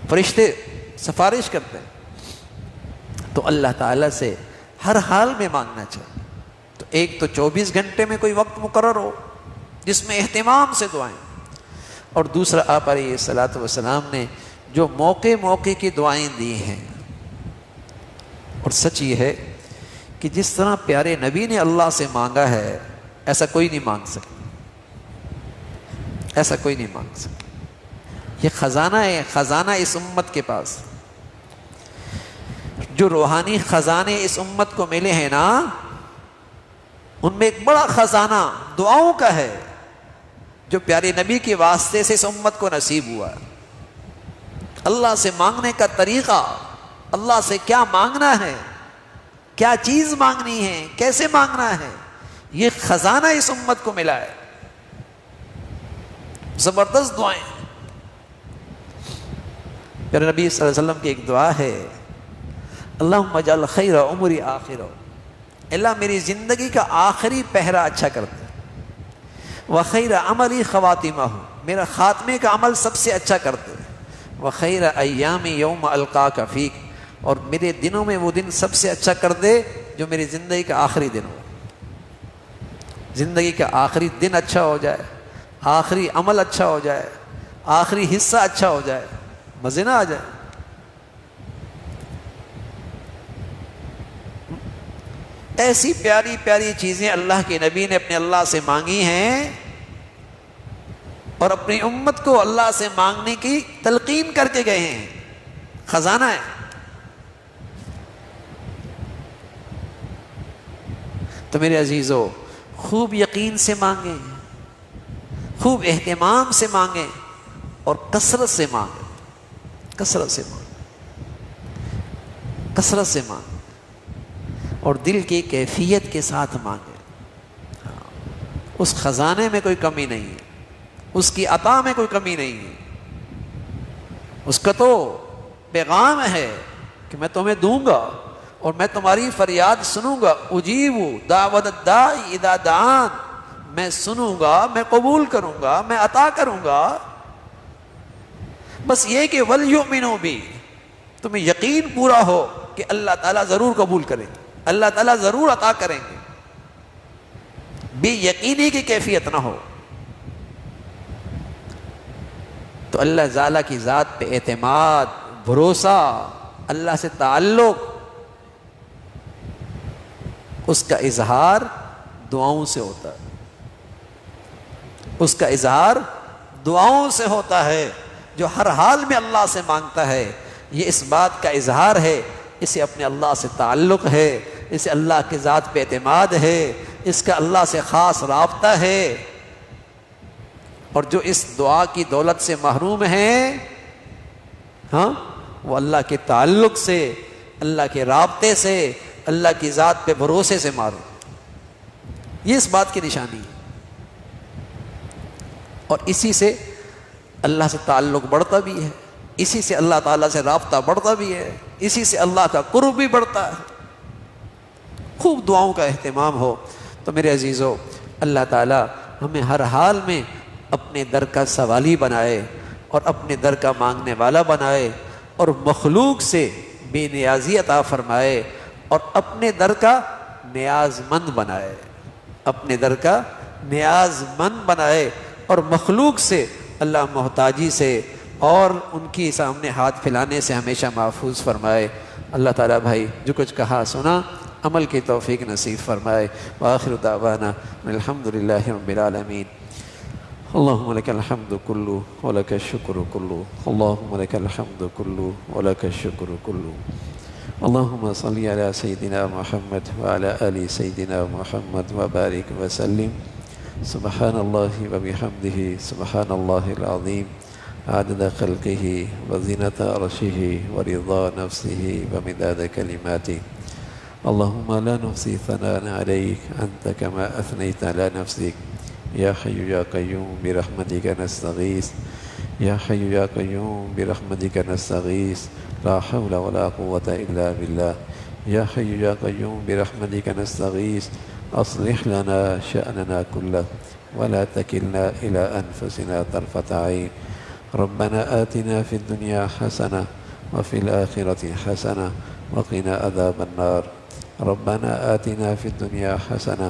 فرشتے سفارش کرتے ہیں. تو اللہ تعالیٰ سے ہر حال میں مانگنا چاہیے. تو ایک تو 24 گھنٹے میں کوئی وقت مقرر ہو جس میں اہتمام سے دعائیں، اور دوسرا آپ علیہ الصلوۃ والسلام نے جو موقع کی دعائیں دی ہیں. اور سچ یہ ہے کہ جس طرح پیارے نبی نے اللہ سے مانگا ہے ایسا کوئی نہیں مانگ سکتا، ایسا کوئی نہیں مانگ سکتا. یہ خزانہ ہے، خزانہ اس امت کے پاس. جو روحانی خزانے اس امت کو ملے ہیں نا، ان میں ایک بڑا خزانہ دعاؤں کا ہے جو پیارے نبی کے واسطے سے اس امت کو نصیب ہوا. اللہ سے مانگنے کا طریقہ، اللہ سے کیا مانگنا ہے، کیا چیز مانگنی ہے، کیسے مانگنا ہے، یہ خزانہ اس امت کو ملا ہے. زبردست دعائیں. پیارے نبی صلی اللہ علیہ وسلم کی ایک دعا ہے، اللہم اجعل خیر عمری آخرہ، اللہ میری زندگی کا آخری پہرا اچھا کر دے. وخیر عملی خواتمہ، میرا خاتمے کا عمل سب سے اچھا کر دے. وخیر ایامی یوم القاک فیک، اور میرے دنوں میں وہ دن سب سے اچھا کر دے جو میری زندگی کا آخری دن ہو. زندگی کا آخری دن اچھا ہو جائے، آخری عمل اچھا ہو جائے، آخری حصہ اچھا ہو جائے، مزے نہ آ جائے. ایسی پیاری پیاری چیزیں اللہ کے نبی نے اپنے اللہ سے مانگی ہیں اور اپنی امت کو اللہ سے مانگنے کی تلقین کر کے گئے ہیں. خزانہ ہے. تو میرے عزیزو، خوب یقین سے مانگیں، خوب اہتمام سے مانگیں اور کثرت سے مانگیں، کثرت سے مانگیں، کثرت سے مانگیں اور دل کی کیفیت کے ساتھ مانگیں. اس خزانے میں کوئی کمی نہیں ہے، اس کی عطا میں کوئی کمی نہیں ہے. اس کا تو پیغام ہے کہ میں تمہیں دوں گا اور میں تمہاری فریاد سنوں گا. اجیب دعوت الداعی اذا دعان، میں سنوں گا، میں قبول کروں گا، میں عطا کروں گا. بس یہ کہ وَلْيُؤْمِنُوا بِي، تمہیں یقین پورا ہو کہ اللہ تعالیٰ ضرور قبول کریں گے، اللہ تعالیٰ ضرور عطا کریں گے. بے یقینی کی کیفیت نہ ہو. تو اللہ تعالیٰ کی ذات پہ اعتماد، بھروسہ، اللہ سے تعلق، اس کا اظہار دعاؤں سے ہوتا ہے. اس کا اظہار دعاؤں سے ہوتا ہے. جو ہر حال میں اللہ سے مانگتا ہے یہ اس بات کا اظہار ہے، اسے اپنے اللہ سے تعلق ہے، اسے اللہ کی ذات پہ اعتماد ہے، اس کا اللہ سے خاص رابطہ ہے. اور جو اس دعا کی دولت سے محروم ہیں، ہاں، وہ اللہ کے تعلق سے، اللہ کے رابطے سے، اللہ کی ذات پہ بھروسے سے محروم. یہ اس بات کی نشانی ہے. اور اسی سے اللہ سے تعلق بڑھتا بھی ہے، اسی سے اللہ تعالیٰ سے رابطہ بڑھتا بھی ہے، اسی سے اللہ کا قرب بھی بڑھتا ہے۔ خوب دعاؤں کا اہتمام ہو۔ تو میرے عزیزو، اللہ تعالیٰ ہمیں ہر حال میں اپنے در کا سوالی بنائے اور اپنے در کا مانگنے والا بنائے، اور مخلوق سے بے نیازی عطا فرمائے اور اپنے در کا نیاز مند بنائے، اپنے در کا نیاز مند بنائے، اور مخلوق سے اللہ محتاجی سے اور ان کی سامنے ہاتھ پھیلانے سے ہمیشہ محفوظ فرمائے۔ اللہ تعالیٰ بھائی جو کچھ کہا سنا عمل کی توفیق نصیب فرمائے۔ وآخر دعوانا الحمدللہ رب العالمین۔ اللہم لک الحمد کلو ولک الشکر کلو، اللہم لک الحمد کلو ولک الشکر کلو، اللہم صلی علی سیدنا محمد وعلی آل سیدنا محمد وبارک وسلم۔ سبحان اللہ وبحمدہ، سبحان اللہ العظیم، عدد خلقہ وزینۃ عرشہ ورضا نفسہ ومداد کلماتہ۔ اللہم لا نحصی ثناء علیک انت کما اثنیت علی نفسک، یا حی یا قیوم برحمتک نستغیث، یا حی یا قیوم برحمتک نستغیث، لا حول ولا قوة الا باللہ، یا حی یا قیوم برحمتک نستغیث، اصلح لنا شأننا کلہ ولا تکلنا الى انفسنا طرفة عین، ربنا آتنا فی الدنیا حسنہ وفی الآخرة حسنہ وقنا عذاب النار، ربنا آتنا فی الدنیا حسنہ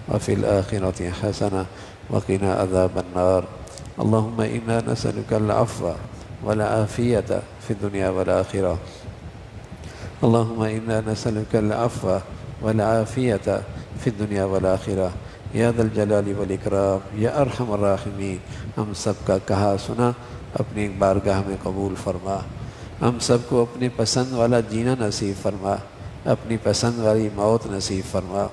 وفی الآخرة حسنہ وقنا عذاب النار۔ اللہم انا نسألک العفو والعافیة فی الدنیا والآخرة، اللہم انا نسألک العفو والعافیة فی الدنیا والآخرة، یا ذا الجلال والاکرام، یا ارحم الراحمین۔ ہم سب کا کہا سنا اپنی بارگاہ میں قبول فرما، ہم سب کو اپنے پسند والا جینا نصیب فرما، اپنی پسند والی موت نصیب فرما،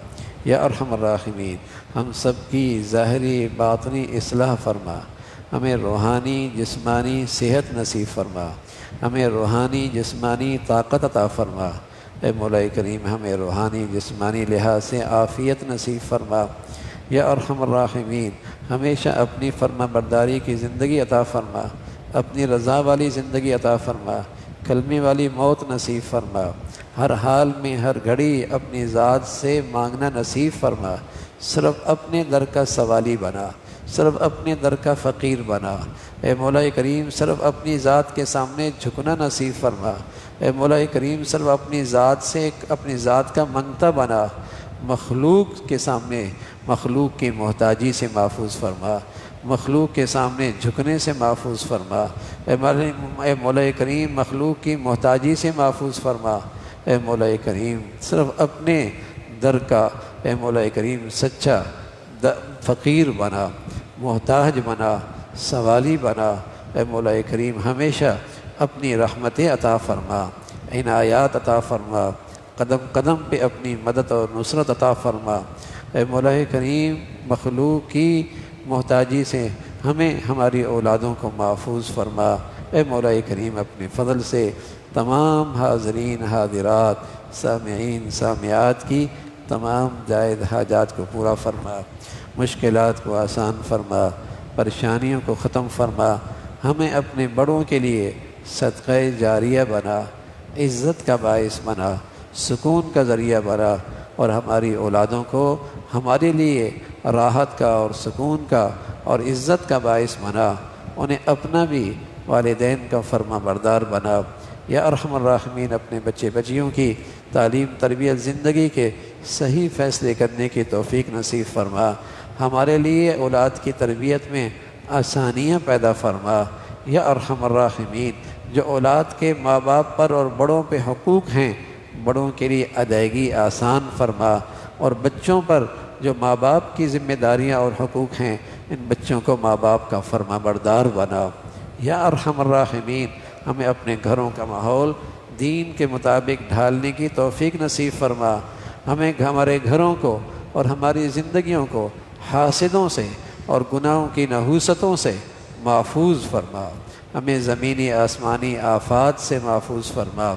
یا ارحم الراحمین۔ ہم سب کی ظاہری باطنی اصلاح فرما، ہمیں روحانی جسمانی صحت نصیب فرما، ہمیں روحانی جسمانی طاقت عطا فرما، اے مولا کریم ہمیں روحانی جسمانی لحاظ سے عافیت نصیب فرما، یا ارحم الراحمین۔ ہمیشہ اپنی فرما برداری کی زندگی عطا فرما، اپنی رضا والی زندگی عطا فرما، کلمے والی موت نصیب فرما، ہر حال میں ہر گھڑی اپنی ذات سے مانگنا نصیب فرما، صرف اپنے در کا سوالی بنا، صرف اپنے در کا فقیر بنا، اے مولا کریم صرف اپنی ذات کے سامنے جھکنا نصیب فرما، اے مولا کریم صرف اپنی ذات سے اپنی ذات کا منگتا بنا، مخلوق کے سامنے مخلوق کی محتاجی سے محفوظ فرما، مخلوق کے سامنے جھکنے سے محفوظ فرما، اے مولا کریم مخلوق کی محتاجی سے محفوظ فرما، اے مولا کریم صرف اپنے در کا اے مولا کریم سچا فقیر بنا، محتاج بنا، سوالی بنا، اے مولا کریم ہمیشہ اپنی رحمتیں عطا فرما، عنایات عطا فرما، قدم قدم پہ اپنی مدد اور نصرت عطا فرما، اے مولا کریم مخلوق کی محتاجی سے ہمیں ہماری اولادوں کو محفوظ فرما، اے مولا کریم اپنے فضل سے تمام حاضرین حاضرات سامعین سامعات کی تمام جائز حاجات کو پورا فرما، مشکلات کو آسان فرما، پریشانیوں کو ختم فرما، ہمیں اپنے بڑوں کے لیے صدقہ جاریہ بنا، عزت کا باعث بنا، سکون کا ذریعہ بنا، اور ہماری اولادوں کو ہمارے لیے راحت کا اور سکون کا اور عزت کا باعث بنا، انہیں اپنا بھی والدین کا فرما بردار بنا، یا ارحم الراحمین اپنے بچے بچیوں کی تعلیم تربیت زندگی کے صحیح فیصلے کرنے کی توفیق نصیب فرما، ہمارے لیے اولاد کی تربیت میں آسانیاں پیدا فرما، یا ارحم الراحمین جو اولاد کے ماں باپ پر اور بڑوں پہ حقوق ہیں بڑوں کے لیے ادائیگی آسان فرما، اور بچوں پر جو ماں باپ کی ذمہ داریاں اور حقوق ہیں ان بچوں کو ماں باپ کا فرما بردار بنا، یا ارحم الراحمین ہمیں اپنے گھروں کا ماحول دین کے مطابق ڈھالنے کی توفیق نصیب فرما، ہمیں ہمارے گھروں کو اور ہماری زندگیوں کو حاسدوں سے اور گناہوں کی نحوستوں سے محفوظ فرما، ہمیں زمینی آسمانی آفات سے محفوظ فرما،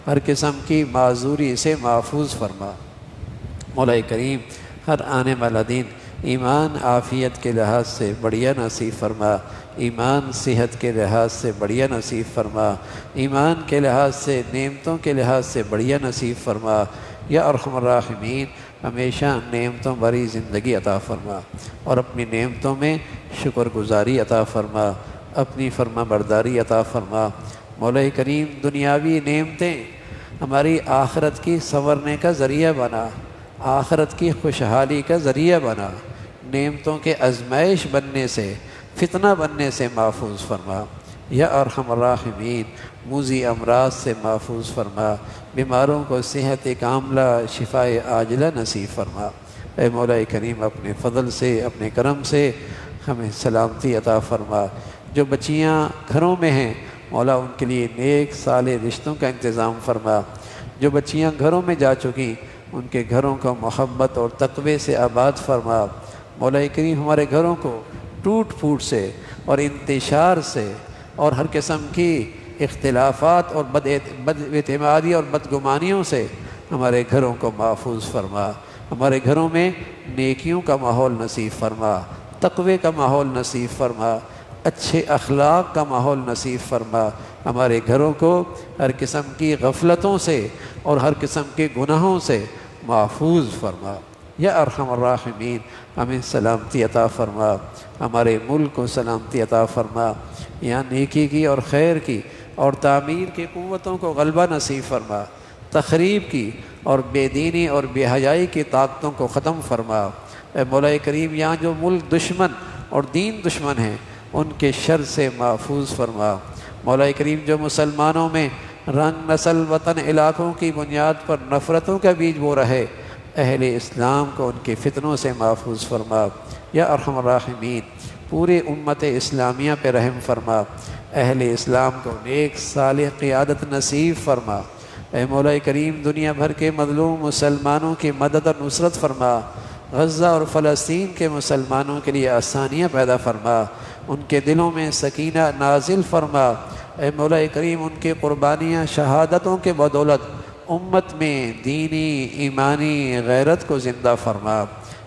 ہر قسم کی معذوری سے محفوظ فرما، مولا کریم ہر آنے والا دن ایمان عافیت کے لحاظ سے بڑھیا نصیب فرما، ایمان صحت کے لحاظ سے بڑھیا نصیب فرما، ایمان کے لحاظ سے نعمتوں کے لحاظ سے بڑھیا نصیب فرما۔ یا ارحم الراحمین ہمیشہ نعمتوں بھری زندگی عطا فرما اور اپنی نعمتوں میں شکر گزاری عطا فرما، اپنی فرما برداری عطا فرما۔ مولا کریم دنیاوی نعمتیں ہماری آخرت کی سنورنے کا ذریعہ بنا، آخرت کی خوشحالی کا ذریعہ بنا، نعمتوں کے آزمائش بننے سے، فتنہ بننے سے محفوظ فرما۔ یا ارحم الراحمین موذی امراض سے محفوظ فرما، بیماروں کو صحت کاملہ شفاء عاجلہ نصیب فرما۔ اے مولا کریم اپنے فضل سے، اپنے کرم سے ہمیں سلامتی عطا فرما۔ جو بچیاں گھروں میں ہیں مولا ان کے لیے نیک صالح رشتوں کا انتظام فرما۔ جو بچیاں گھروں میں جا چکی ان کے گھروں کو محبت اور تقوی سے آباد فرما۔ مولا کریم ہمارے گھروں کو ٹوٹ پھوٹ سے اور انتشار سے اور ہر قسم کی اختلافات اور بد اعتمادی اور بدگمانیوں سے ہمارے گھروں کو محفوظ فرما۔ ہمارے گھروں میں نیکیوں کا ماحول نصیب فرما، تقوی کا ماحول نصیب فرما، اچھے اخلاق کا ماحول نصیب فرما۔ ہمارے گھروں کو ہر قسم کی غفلتوں سے اور ہر قسم کے گناہوں سے محفوظ فرما۔ یا ارحم الراحمین ہمیں سلامتی عطا فرما، ہمارے ملک کو سلامتی عطا فرما، یہاں نیکی کی اور خیر کی اور تعمیر کی قوتوں کو غلبہ نصیب فرما، تخریب کی اور بے دینی اور بے حیائی کی طاقتوں کو ختم فرما۔ اے مولا کریم یہاں جو ملک دشمن اور دین دشمن ہیں ان کے شر سے محفوظ فرما۔ مولا کریم جو مسلمانوں میں رنگ نسل وطن علاقوں کی بنیاد پر نفرتوں کا بیج بو رہے اہل اسلام کو ان کے فتنوں سے محفوظ فرما۔ یا ارحم الراحمین پورے امت اسلامیہ پہ رحم فرما، اہل اسلام کو نیک صالح قیادت نصیب فرما۔ اے مولا کریم دنیا بھر کے مظلوم مسلمانوں کی مدد اور نصرت فرما، غزہ اور فلسطین کے مسلمانوں کے لیے آسانیاں پیدا فرما، ان کے دلوں میں سکینہ نازل فرما۔ اے مولا کریم ان کی قربانیاں شہادتوں کے بدولت امت میں دینی ایمانی غیرت کو زندہ فرما۔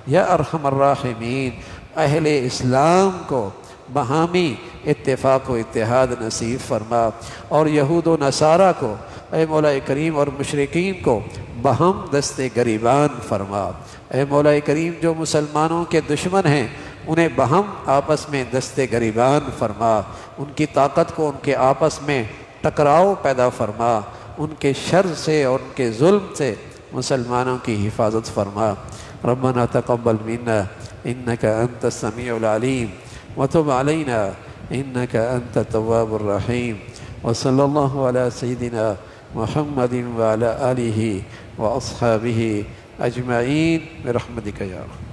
یا ارحم الراحمین اہل اسلام کو باہمی اتفاق و اتحاد نصیب فرما اور یہود و نصارہ کو اے مولا کریم اور مشرکین کو بہم دست گریبان فرما۔ اے مولا کریم جو مسلمانوں کے دشمن ہیں انہیں بہم آپس میں دست گریبان فرما، ان کی طاقت کو ان کے آپس میں ٹکراؤ پیدا فرما، ان کے شر سے اور ان کے ظلم سے مسلمانوں کی حفاظت فرما۔ ربنا تقبل منا انك انت السميع العليم وتب علينا انك انت التواب الرحيم وصلى الله على سيدنا محمد وعلى آله واصحابه اجمعين برحمتك يا رب۔